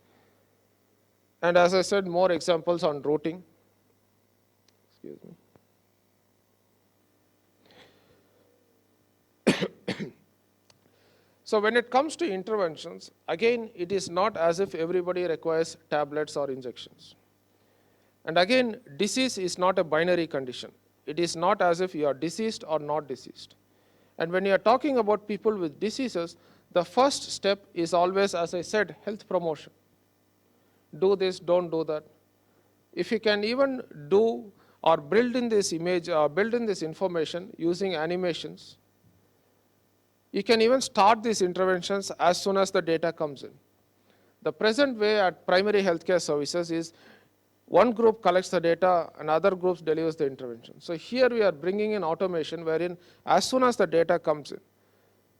And as I said, more examples on routing. Excuse me. So when it comes to interventions, again, it is not as if everybody requires tablets or injections. And again, disease is not a binary condition. It is not as if you are deceased or not deceased. And when you are talking about people with diseases, the first step is always, as I said, health promotion. Do this, don't do that. If you can even do or build in this image, build in this information using animations, you can even start these interventions as soon as the data comes in. The present way at primary healthcare services is one group collects the data and other groups delivers the intervention. So here we are bringing in automation wherein as soon as the data comes in,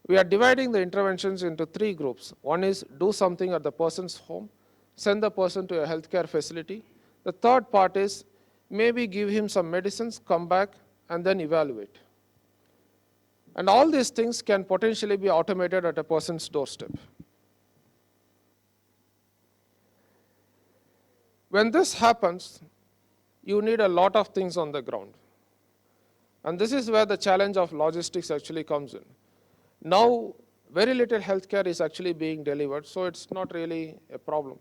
we are dividing the interventions into 3 groups. One is do something at the person's home, send the person to a healthcare facility. The third part is maybe give him some medicines, come back, and then evaluate. And all these things can potentially be automated at a person's doorstep. When this happens, you need a lot of things on the ground. And this is where the challenge of logistics actually comes in. Now, very little healthcare is actually being delivered, so it's not really a problem.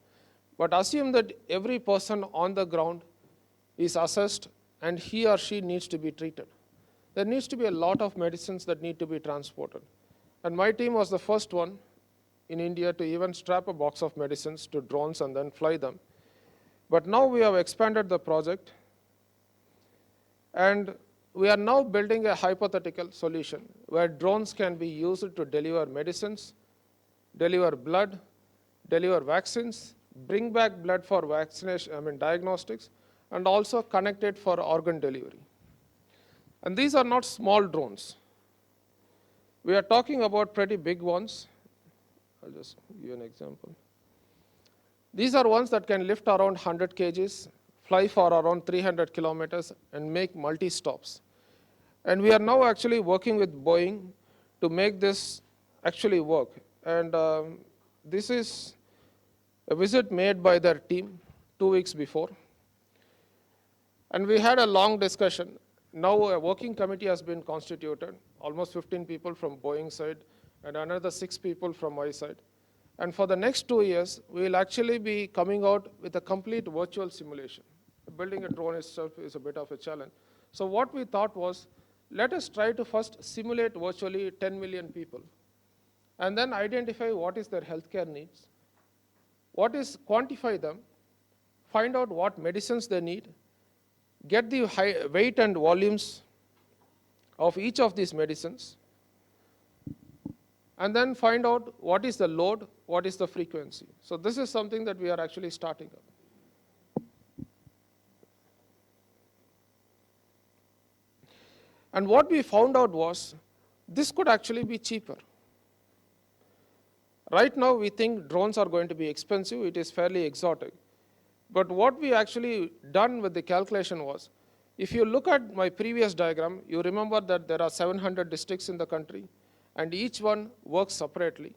But assume that every person on the ground is assessed and he or she needs to be treated. There needs to be a lot of medicines that need to be transported. And my team was the first one in India to even strap a box of medicines to drones and then fly them. But now we have expanded the project, and we are now building a hypothetical solution where drones can be used to deliver medicines, deliver blood, deliver vaccines, bring back blood for vaccination, diagnostics, and also connect it for organ delivery. And these are not small drones. We are talking about pretty big ones. I'll just give you an example. These are ones that can lift around 100 kgs, fly for around 300 kilometers, and make multi-stops. And we are now actually working with Boeing to make this actually work. And this is a visit made by their team 2 weeks before. And we had a long discussion. Now a working committee has been constituted, almost 15 people from Boeing side and another 6 people from my side. And for the next 2 years, we will actually be coming out with a complete virtual simulation. Building a drone itself is a bit of a challenge. So what we thought was, let us try to first simulate virtually 10 million people, and then identify what is their healthcare needs, quantify them, find out what medicines they need, get the weight and volumes of each of these medicines, and then find out what is the load, what is the frequency. So this is something that we are actually starting up. And what we found out was, this could actually be cheaper. Right now, we think drones are going to be expensive. It is fairly exotic. But what we actually done with the calculation was, if you look at my previous diagram, you remember that there are 700 districts in the country, and each one works separately.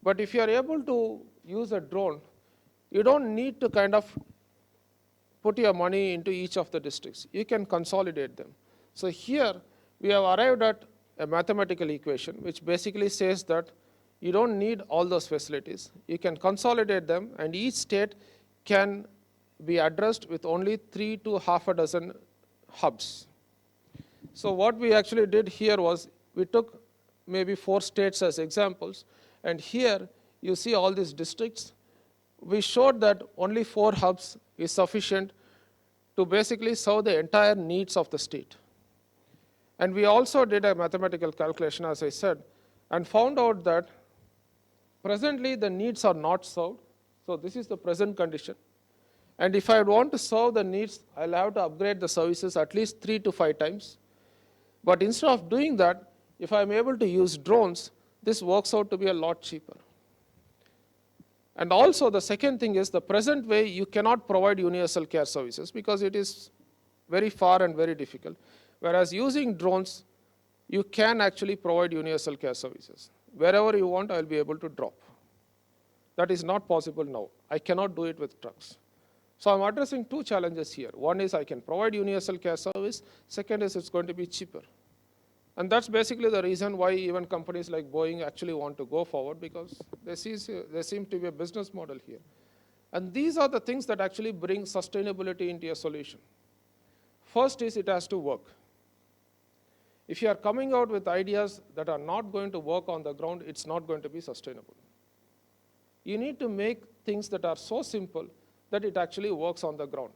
But if you are able to use a drone, you don't need to kind of put your money into each of the districts. You can consolidate them. So here, we have arrived at a mathematical equation, which basically says that you don't need all those facilities. You can consolidate them, and each state can be addressed with only 3 to half a dozen hubs. So what we actually did here was, we took maybe 4 states as examples, and here you see all these districts. We showed that only 4 hubs is sufficient to basically serve the entire needs of the state. And we also did a mathematical calculation, as I said, and found out that presently the needs are not served. So this is the present condition. And if I want to serve the needs, I'll have to upgrade the services at least 3 to 5 times. But instead of doing that, if I'm able to use drones, this works out to be a lot cheaper. And also the second thing is, the present way you cannot provide universal care services because it is very far and very difficult. Whereas using drones, you can actually provide universal care services. Wherever you want, I'll be able to drop. That is not possible now. I cannot do it with trucks. So I'm addressing 2 challenges here. One is I can provide universal care service. Second is it's going to be cheaper. And that's basically the reason why even companies like Boeing actually want to go forward, because there seems to be a business model here. And these are the things that actually bring sustainability into a solution. First is, it has to work. If you are coming out with ideas that are not going to work on the ground, it's not going to be sustainable. You need to make things that are so simple that it actually works on the ground.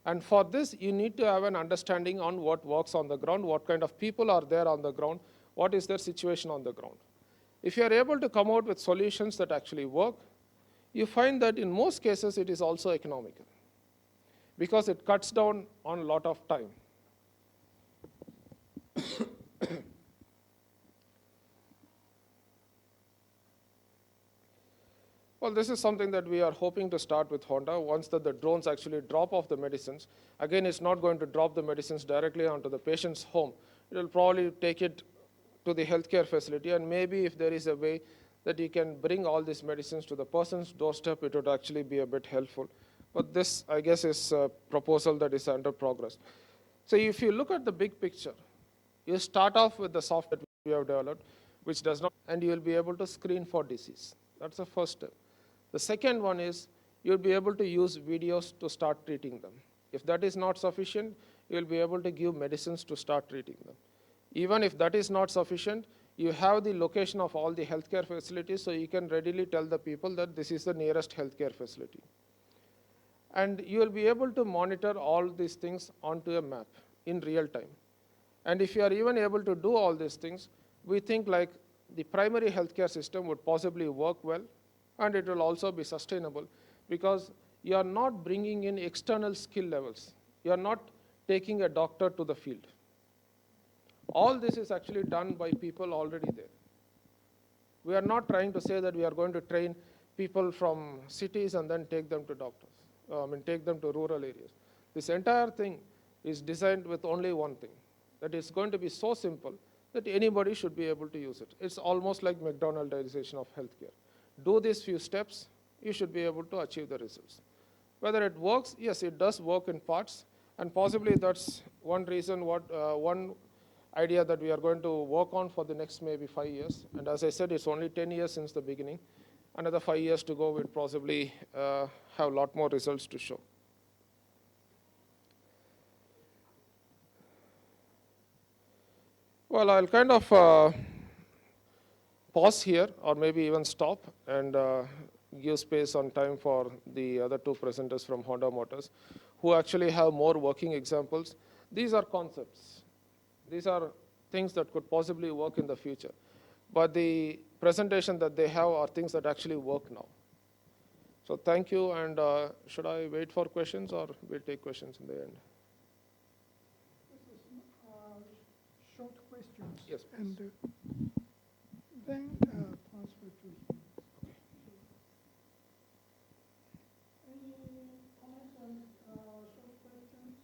And for this, you need to have an understanding on what works on the ground, what kind of people are there on the ground, what is their situation on the ground. If you are able to come out with solutions that actually work, you find that in most cases it is also economical, because it cuts down on a lot of time. Well, this is something that we are hoping to start with Honda. Once that the drones actually drop off the medicines, again, it's not going to drop the medicines directly onto the patient's home. It will probably take it to the healthcare facility, and maybe if there is a way that you can bring all these medicines to the person's doorstep, it would actually be a bit helpful. But this, I guess, is a proposal that is under progress. So if you look at the big picture, you start off with the software that we have developed, which does not, and you will be able to screen for disease. That's the first step. The second one is, you'll be able to use videos to start treating them. If that is not sufficient, you'll be able to give medicines to start treating them. Even if that is not sufficient, you have the location of all the healthcare facilities, so you can readily tell the people that this is the nearest healthcare facility. And you will be able to monitor all these things onto a map in real time. And if you are even able to do all these things, we think like the primary healthcare system would possibly work well, and it will also be sustainable, because you are not bringing in external skill levels. You are not taking a doctor to the field. All this is actually done by people already there. We are not trying to say that we are going to train people from cities and then take them to doctors, take them to rural areas. This entire thing is designed with only one thing, that it's going to be so simple that anybody should be able to use it. It's almost like McDonaldization of healthcare. Do these few steps, you should be able to achieve the results. Whether it works, yes, it does work in parts, and possibly that's one reason one idea that we are going to work on for the next maybe 5 years. And as I said, it's only 10 years since the beginning. Another 5 years to go, we'll possibly have a lot more results to show. Well, I'll kind of pause here, or maybe even stop and give space on time for the other two presenters from Honda Motors, who actually have more working examples. These are concepts. These are things that could possibly work in the future. But the presentation that they have are things that actually work now. So thank you, and should I wait for questions, or we'll take questions in the end? Short questions. Yes, please. And then transfer to him. Any comments on short questions?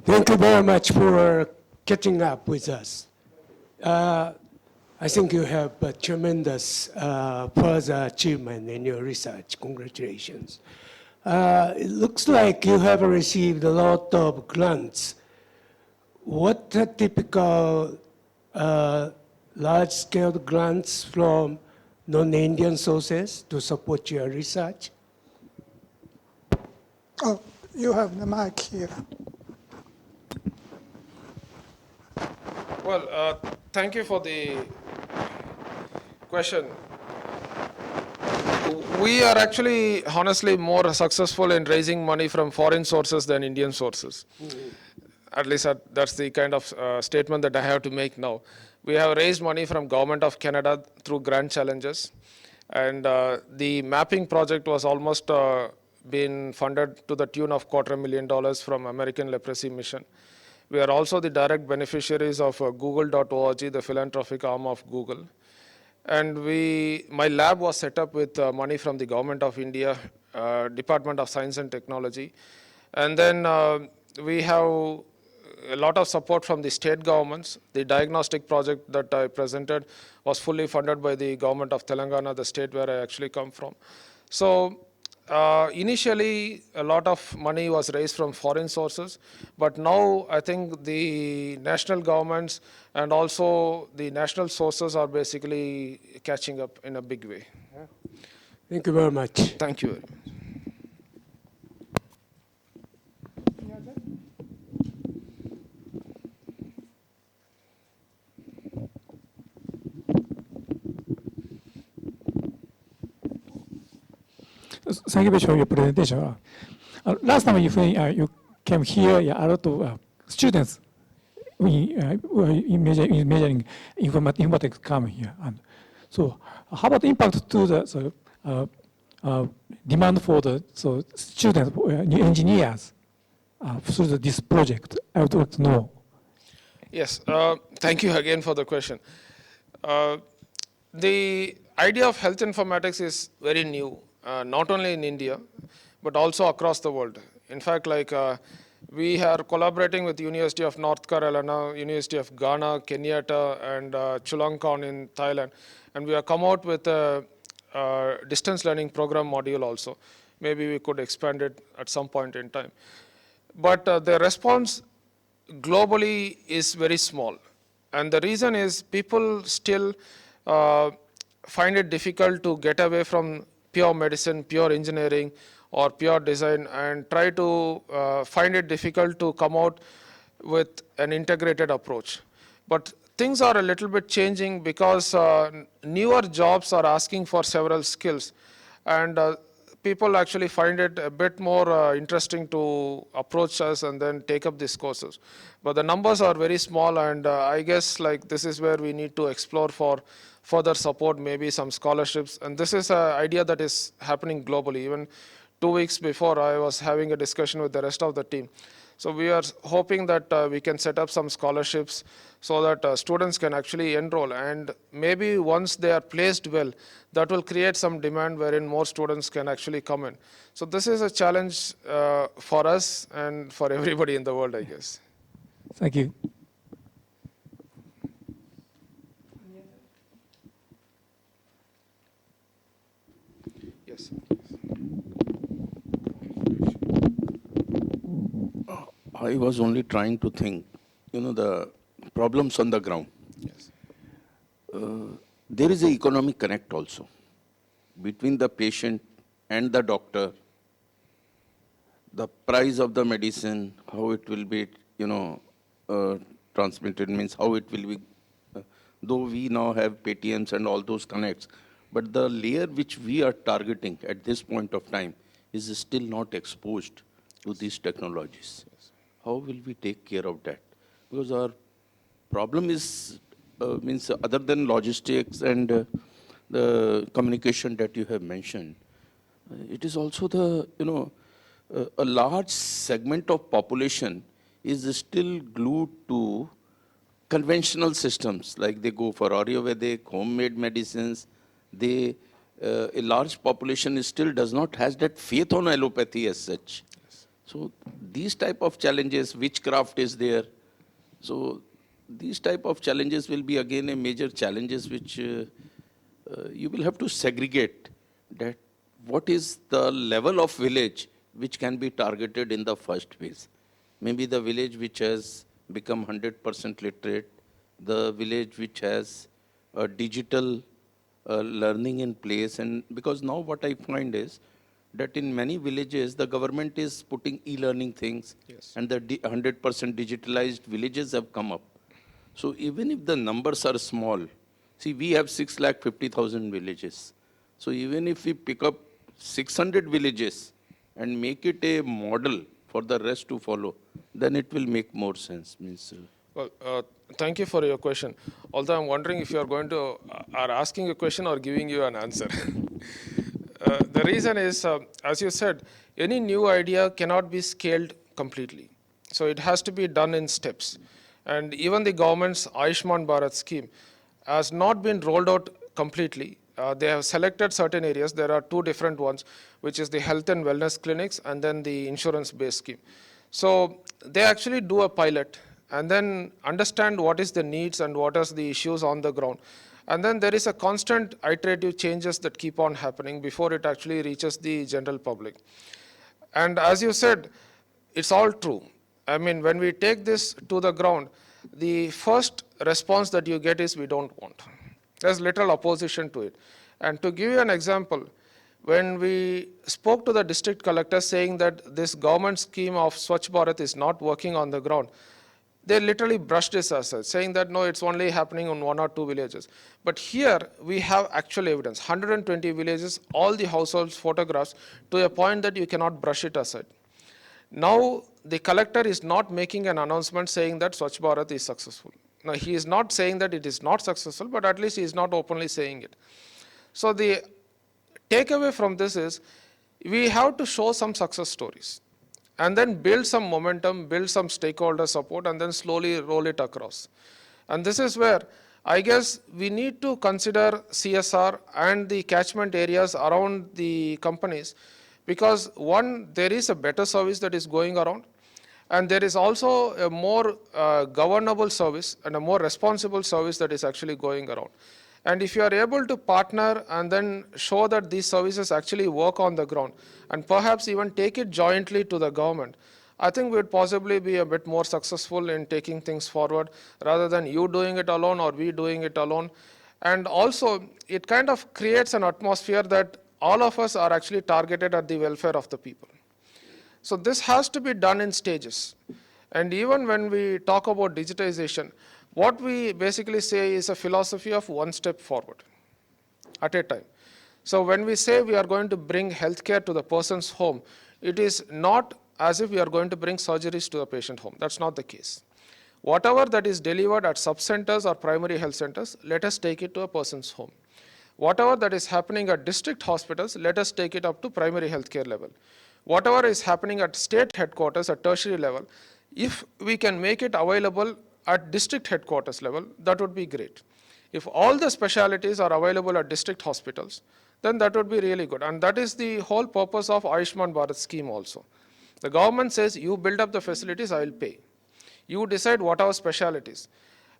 Thank you very much for catching up with us. I think you have a tremendous further achievement in your research. Congratulations. It looks like you have received a lot of grants. What are typical large-scale grants from non-Indian sources to support your research? Oh, you have the mic here. Well, thank you for the question. We are actually, honestly, more successful in raising money from foreign sources than Indian sources. At least that's the kind of statement that I have to make now. We have raised money from Government of Canada through grant challenges. And the mapping project was almost been funded to the tune of $250,000 from American Leprosy Mission. We are also the direct beneficiaries of Google.org, the philanthropic arm of Google. And my lab was set up with money from the Government of India, Department of Science and Technology. And then we have a lot of support from the state governments. The diagnostic project that I presented was fully funded by the Government of Telangana, the state where I actually come from. So initially, a lot of money was raised from foreign sources, but now I think the national governments and also the national sources are basically catching up in a big way. Thank you very much. Thank you very much. Any other? Thank you for your presentation. Last time you came here, a lot of students in measuring informatics come here. And so how about the impact to the demand for the students, new engineers through this project? I would like to know. Yes, thank you again for the question. The idea of health informatics is very new. Not only in India, but also across the world. In fact, we are collaborating with University of North Carolina, University of Ghana, Kenyatta, and Chulalongkorn in Thailand. And we have come out with a distance learning program module also. Maybe we could expand it at some point in time. But the response globally is very small. And the reason is people still find it difficult to get away from pure medicine, pure engineering, or pure design, and try to find it difficult to come out with an integrated approach. But things are a little bit changing because newer jobs are asking for several skills, and people actually find it a bit more interesting to approach us and then take up these courses. But the numbers are very small, and I guess this is where we need to explore for further support, maybe some scholarships. And this is an idea that is happening globally. Even 2 weeks before, I was having a discussion with the rest of the team. So we are hoping that we can set up some scholarships so that students can actually enroll. And maybe once they are placed well, that will create some demand wherein more students can actually come in. So this is a challenge for us and for everybody in the world, I guess. Thank you. Yes. I was only trying to think, the problems on the ground. Yes. There is an economic connect also between the patient and the doctor. The price of the medicine, how it will be, transmitted, means how it will be, though we now have Paytms and all those connects, but the layer which we are targeting at this point of time is still not exposed to these technologies. How will we take care of that? Because our problem is, means other than logistics and the communication that you have mentioned, it is also the, a large segment of population is still glued to conventional systems, like they go for Ayurvedic, homemade medicines. They, a large population still does not has that faith on allopathy as such. So these type of challenges, witchcraft is there. So these type of challenges will be again a major challenges which you will have to segregate that what is the level of village which can be targeted in the first phase. Maybe the village which has become 100% literate, the village which has digital learning in place. And because now what I find is that in many villages, the government is putting e-learning things, Yes. and the 100% digitalized villages have come up. So even if the numbers are small, see, we have 650,000 villages. So even if we pick up 600 villages and make it a model for the rest to follow, then it will make more sense. Means, Well, thank you for your question. Although I'm wondering if you are going to are asking a question or giving you an answer. The reason is, as you said, any new idea cannot be scaled completely. So it has to be done in steps. And even the government's Ayushman Bharat scheme has not been rolled out completely. They have selected certain areas. There are two different ones, which is the health and wellness clinics and then the insurance-based scheme. So they actually do a pilot and then understand what is the needs and what is the issues on the ground. And then there is a constant iterative changes that keep on happening before it actually reaches the general public. And as you said, it's all true. I mean, when we take this to the ground, the first response that you get is we don't want. There's little opposition to it. And to give you an example, when we spoke to the district collector saying that this government scheme of Swachh Bharat is not working on the ground, they literally brushed this aside, saying that no, it's only happening in 1 or 2 villages. But here we have actual evidence, 120 villages, all the households photographs, to a point that you cannot brush it aside. Now the collector is not making an announcement saying that Swachh Bharat is successful. Now he is not saying that it is not successful, but at least he is not openly saying it. So the takeaway from this is we have to show some success stories and then build some momentum, build some stakeholder support, and then slowly roll it across. And this is where I guess we need to consider CSR and the catchment areas around the companies, because one, there is a better service that is going around, and there is also a more governable service and a more responsible service that is actually going around. And if you are able to partner and then show that these services actually work on the ground, and perhaps even take it jointly to the government, I think we would possibly be a bit more successful in taking things forward rather than you doing it alone or we doing it alone. And also, it kind of creates an atmosphere that all of us are actually targeted at the welfare of the people. So this has to be done in stages. And even when we talk about digitization, what we basically say is a philosophy of one step forward at a time. So when we say we are going to bring healthcare to the person's home, it is not as if we are going to bring surgeries to the patient home. That's not the case. Whatever that is delivered at sub-centers or primary health centers, let us take it to a person's home. Whatever that is happening at district hospitals, let us take it up to primary healthcare level. Whatever is happening at state headquarters at tertiary level, if we can make it available at district headquarters level, that would be great. If all the specialties are available at district hospitals, then that would be really good. And that is the whole purpose of Ayushman Bharat scheme also. The government says, you build up the facilities, I will pay. You decide what are specialties.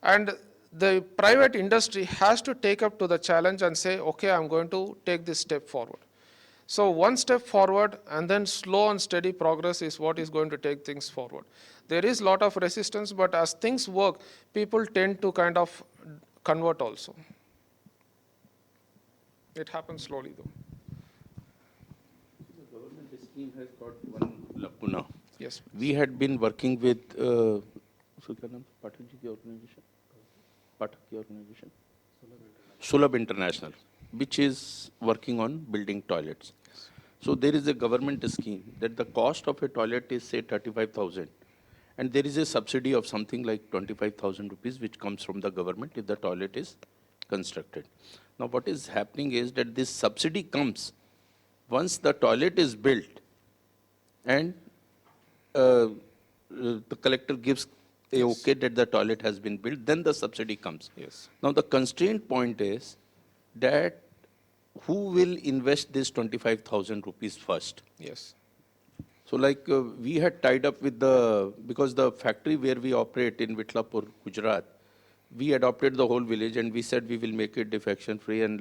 And the private industry has to take up to the challenge and say, okay, I'm going to take this step forward. So one step forward and then slow and steady progress is what is going to take things forward. There is a lot of resistance, but as things work, people tend to kind of convert also. It happens slowly though. The government scheme has got one lacuna. Yes. We had been working with Pathak ji ki organization, Sulabh International, which is working on building toilets. So there is a government scheme that the cost of a toilet is say 35,000, and there is a subsidy of something like 25,000 rupees which comes from the government if the toilet is constructed. Now what is happening is that this subsidy comes once the toilet is built and the collector gives a okay that the toilet has been built, then the subsidy comes. Yes. Now the constraint point is that who will invest this 25,000 rupees first? Yes. So like we had tied up with because the factory where we operate in Vitlapur, Gujarat, we adopted the whole village and we said we will make it defection free and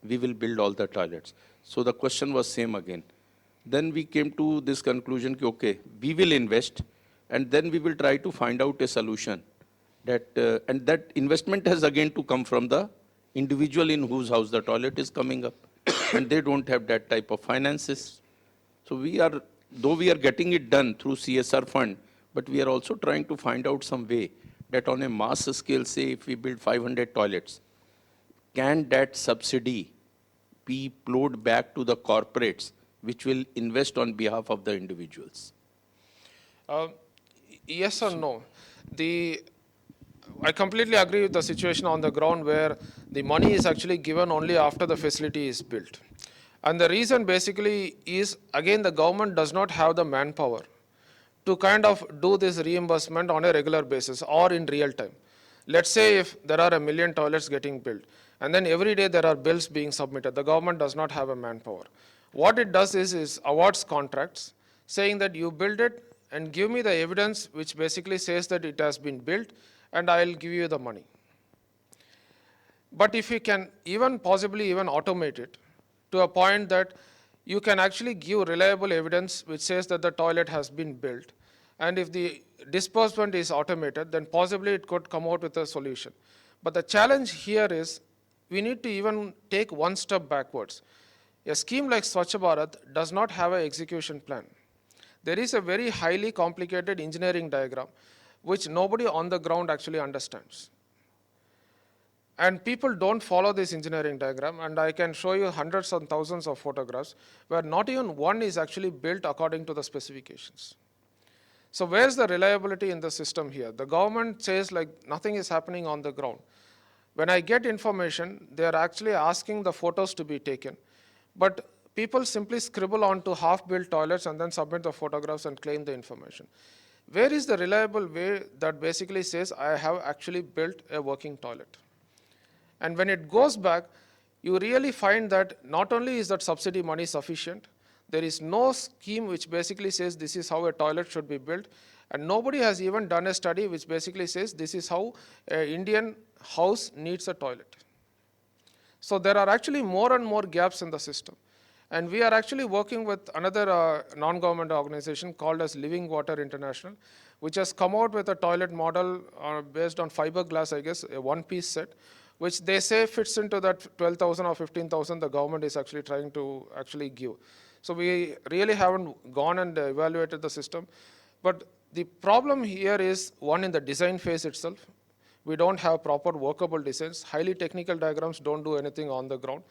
we will build all the toilets. So the question was same again. Then we came to this conclusion, okay, we will invest and then we will try to find out a solution. And that investment has again to come from the individual in whose house the toilet is coming up. And they don't have that type of finances. So though we are getting it done through CSR fund, but we are also trying to find out some way that on a mass scale, say if we build 500 toilets, can that subsidy be flowed back to the corporates which will invest on behalf of the individuals? Yes or no? I completely agree with the situation on the ground where the money is actually given only after the facility is built. And the reason basically is, again, the government does not have the manpower to kind of do this reimbursement on a regular basis or in real time. Let's say if there are 1 million toilets getting built, and then every day there are bills being submitted, the government does not have a manpower. What it does is awards contracts, saying that you build it and give me the evidence which basically says that it has been built, and I'll give you the money. But if you can possibly automate it to a point that you can actually give reliable evidence which says that the toilet has been built, and if the disbursement is automated, then possibly it could come out with a solution. But the challenge here is we need to even take one step backwards. A scheme like Swachh Bharat does not have an execution plan. There is a very highly complicated engineering diagram which nobody on the ground actually understands. And people don't follow this engineering diagram, and I can show you hundreds and thousands of photographs where not even one is actually built according to the specifications. So where's the reliability in the system here? The government says like nothing is happening on the ground. When I get information, they are actually asking the photos to be taken. But people simply scribble onto half-built toilets and then submit the photographs and claim the information. Where is the reliable way that basically says I have actually built a working toilet? And when it goes back, you really find that not only is that subsidy money sufficient, there is no scheme which basically says this is how a toilet should be built, and nobody has even done a study which basically says this is how an Indian house needs a toilet. So there are actually more and more gaps in the system. And we are actually working with another non-government organization called as Living Water International, which has come out with a toilet model based on fiberglass, I guess, a one-piece set, which they say fits into that 12,000 or 15,000 the government is actually trying to actually give. So we really haven't gone and evaluated the system. But the problem here is, one, in the design phase itself. We don't have proper workable designs. Highly technical diagrams don't do anything on the ground.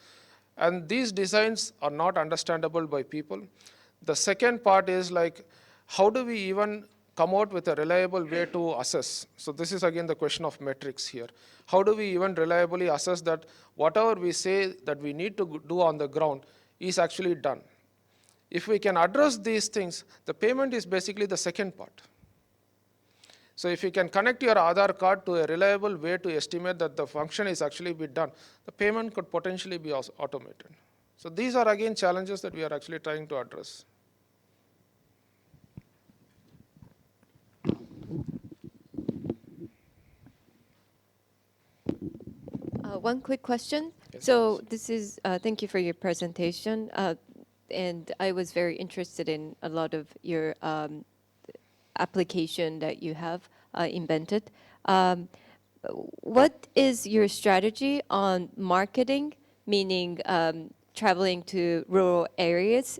And these designs are not understandable by people. The second part is like, how do we even come out with a reliable way to assess? So this is again the question of metrics here. How do we even reliably assess that whatever we say that we need to do on the ground is actually done? If we can address these things, the payment is basically the second part. So if you can connect your Aadhaar card to a reliable way to estimate that the function is actually be done, the payment could potentially be automated. So these are again challenges that we are actually trying to address. One quick question. Yes, So this is, thank you for your presentation. and I was very interested in a lot of your application that you have invented. What is your strategy on marketing, meaning traveling to rural areas?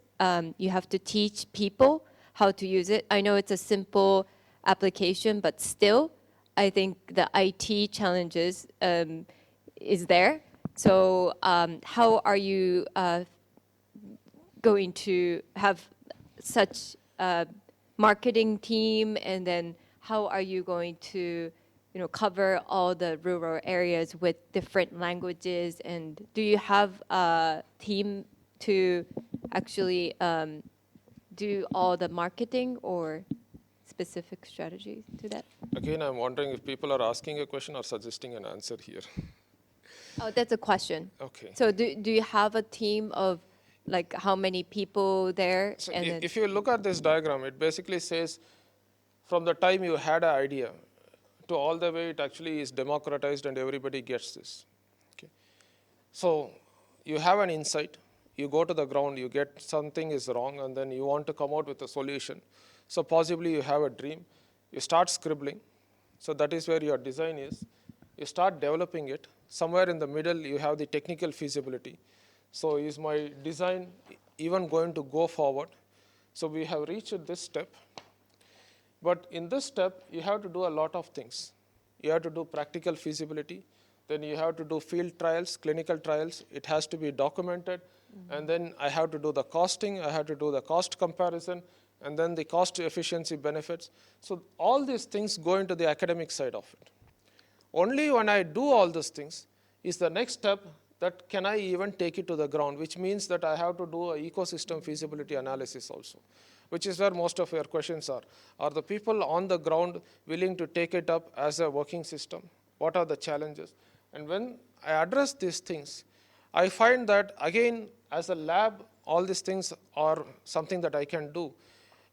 You have to teach people how to use it. I know it's a simple application, but still, I think the IT challenges is there. So how are you going to have such a marketing team, and then how are you going to cover all the rural areas with different languages? And do you have a team to actually do all the marketing or specific strategies to that? Again, I'm wondering if people are asking a question or suggesting an answer here. Oh, that's a question. Okay. So do you have a team of like how many people there? So And then, if you look at this diagram, it basically says from the time you had an idea to all the way it actually is democratized and everybody gets this. Okay. So you have an insight, you go to the ground, you get something is wrong, and then you want to come out with a solution. So possibly you have a dream, you start scribbling. So that is where your design is. You start developing it. Somewhere in the middle, you have the technical feasibility. So is my design even going to go forward? So we have reached this step. But in this step, you have to do a lot of things. You have to do practical feasibility. Then you have to do field trials, clinical trials. It has to be documented. And then I have to do the costing. I have to do the cost comparison. And then the cost efficiency benefits. So all these things go into the academic side of it. Only when I do all these things is the next step that can I even take it to the ground, which means that I have to do an ecosystem feasibility analysis also, which is where most of your questions are. Are the people on the ground willing to take it up as a working system? What are the challenges? And when I address these things, I find that, again, as a lab, all these things are something that I can do.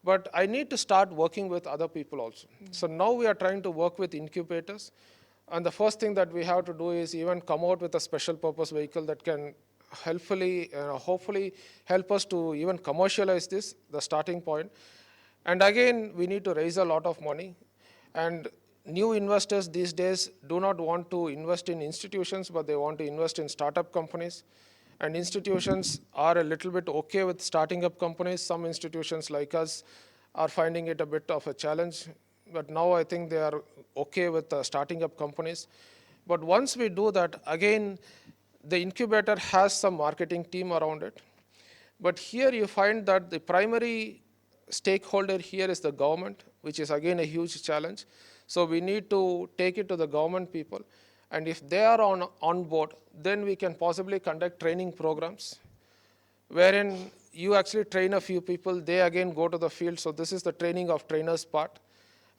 But I need to start working with other people also. So now we are trying to work with incubators. And the first thing that we have to do is even come out with a special purpose vehicle that can hopefully help us to even commercialize this, the starting point. And again, we need to raise a lot of money. And new investors these days do not want to invest in institutions, but they want to invest in startup companies. And institutions are a little bit okay with starting up companies. Some institutions like us are finding it a bit of a challenge. But now I think they are okay with starting up companies. But once we do that, again, the incubator has some marketing team around it. But here you find that the primary stakeholder here is the government, which is again a huge challenge. So we need to take it to the government people. And if they are on board, then we can possibly conduct training programs wherein you actually train a few people, they again go to the field. So this is the training of trainers part.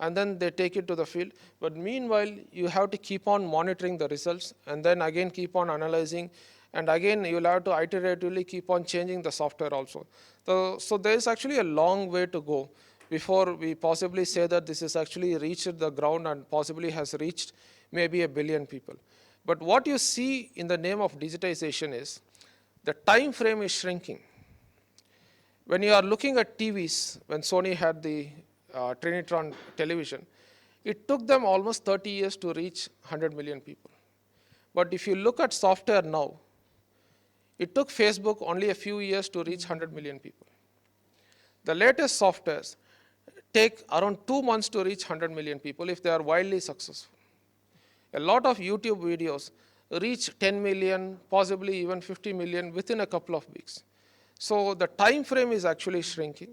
And then they take it to the field. But meanwhile, you have to keep on monitoring the results and then again keep on analyzing. And again, you'll have to iteratively keep on changing the software also. So there is actually a long way to go before we possibly say that this has actually reached the ground and possibly has reached maybe 1 billion people. But what you see in the name of digitization is the time frame is shrinking. When you are looking at TVs, when Sony had the Trinitron television, it took them almost 30 years to reach 100 million people. But if you look at software now, it took Facebook only a few years to reach 100 million people. The latest softwares take around 2 months to reach 100 million people if they are wildly successful. A lot of YouTube videos reach 10 million, possibly even 50 million within a couple of weeks. So the time frame is actually shrinking.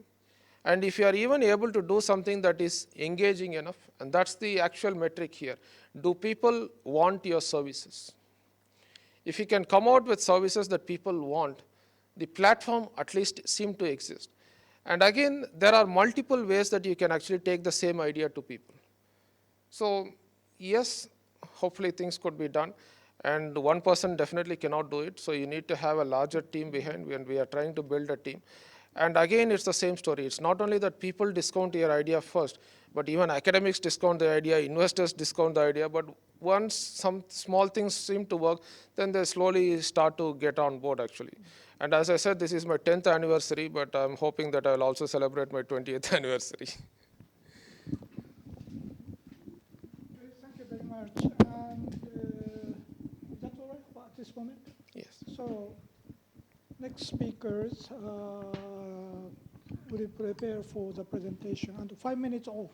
And if you are even able to do something that is engaging enough, and that's the actual metric here, do people want your services? If you can come out with services that people want, the platform at least seems to exist. And again, there are multiple ways that you can actually take the same idea to people. So yes, hopefully things could be done. And one person definitely cannot do it. So you need to have a larger team behind, and we are trying to build a team. And again, it's the same story. It's not only that people discount your idea first, but even academics discount the idea, investors discount the idea. But once some small things seem to work, then they slowly start to get on board, actually. And as I said, this is my 10th anniversary, but I'm hoping that I'll also celebrate my 20th anniversary. Thank you very much. And is that all right at this moment? Yes. So, next speakers will prepare for the presentation, and 5 minutes off.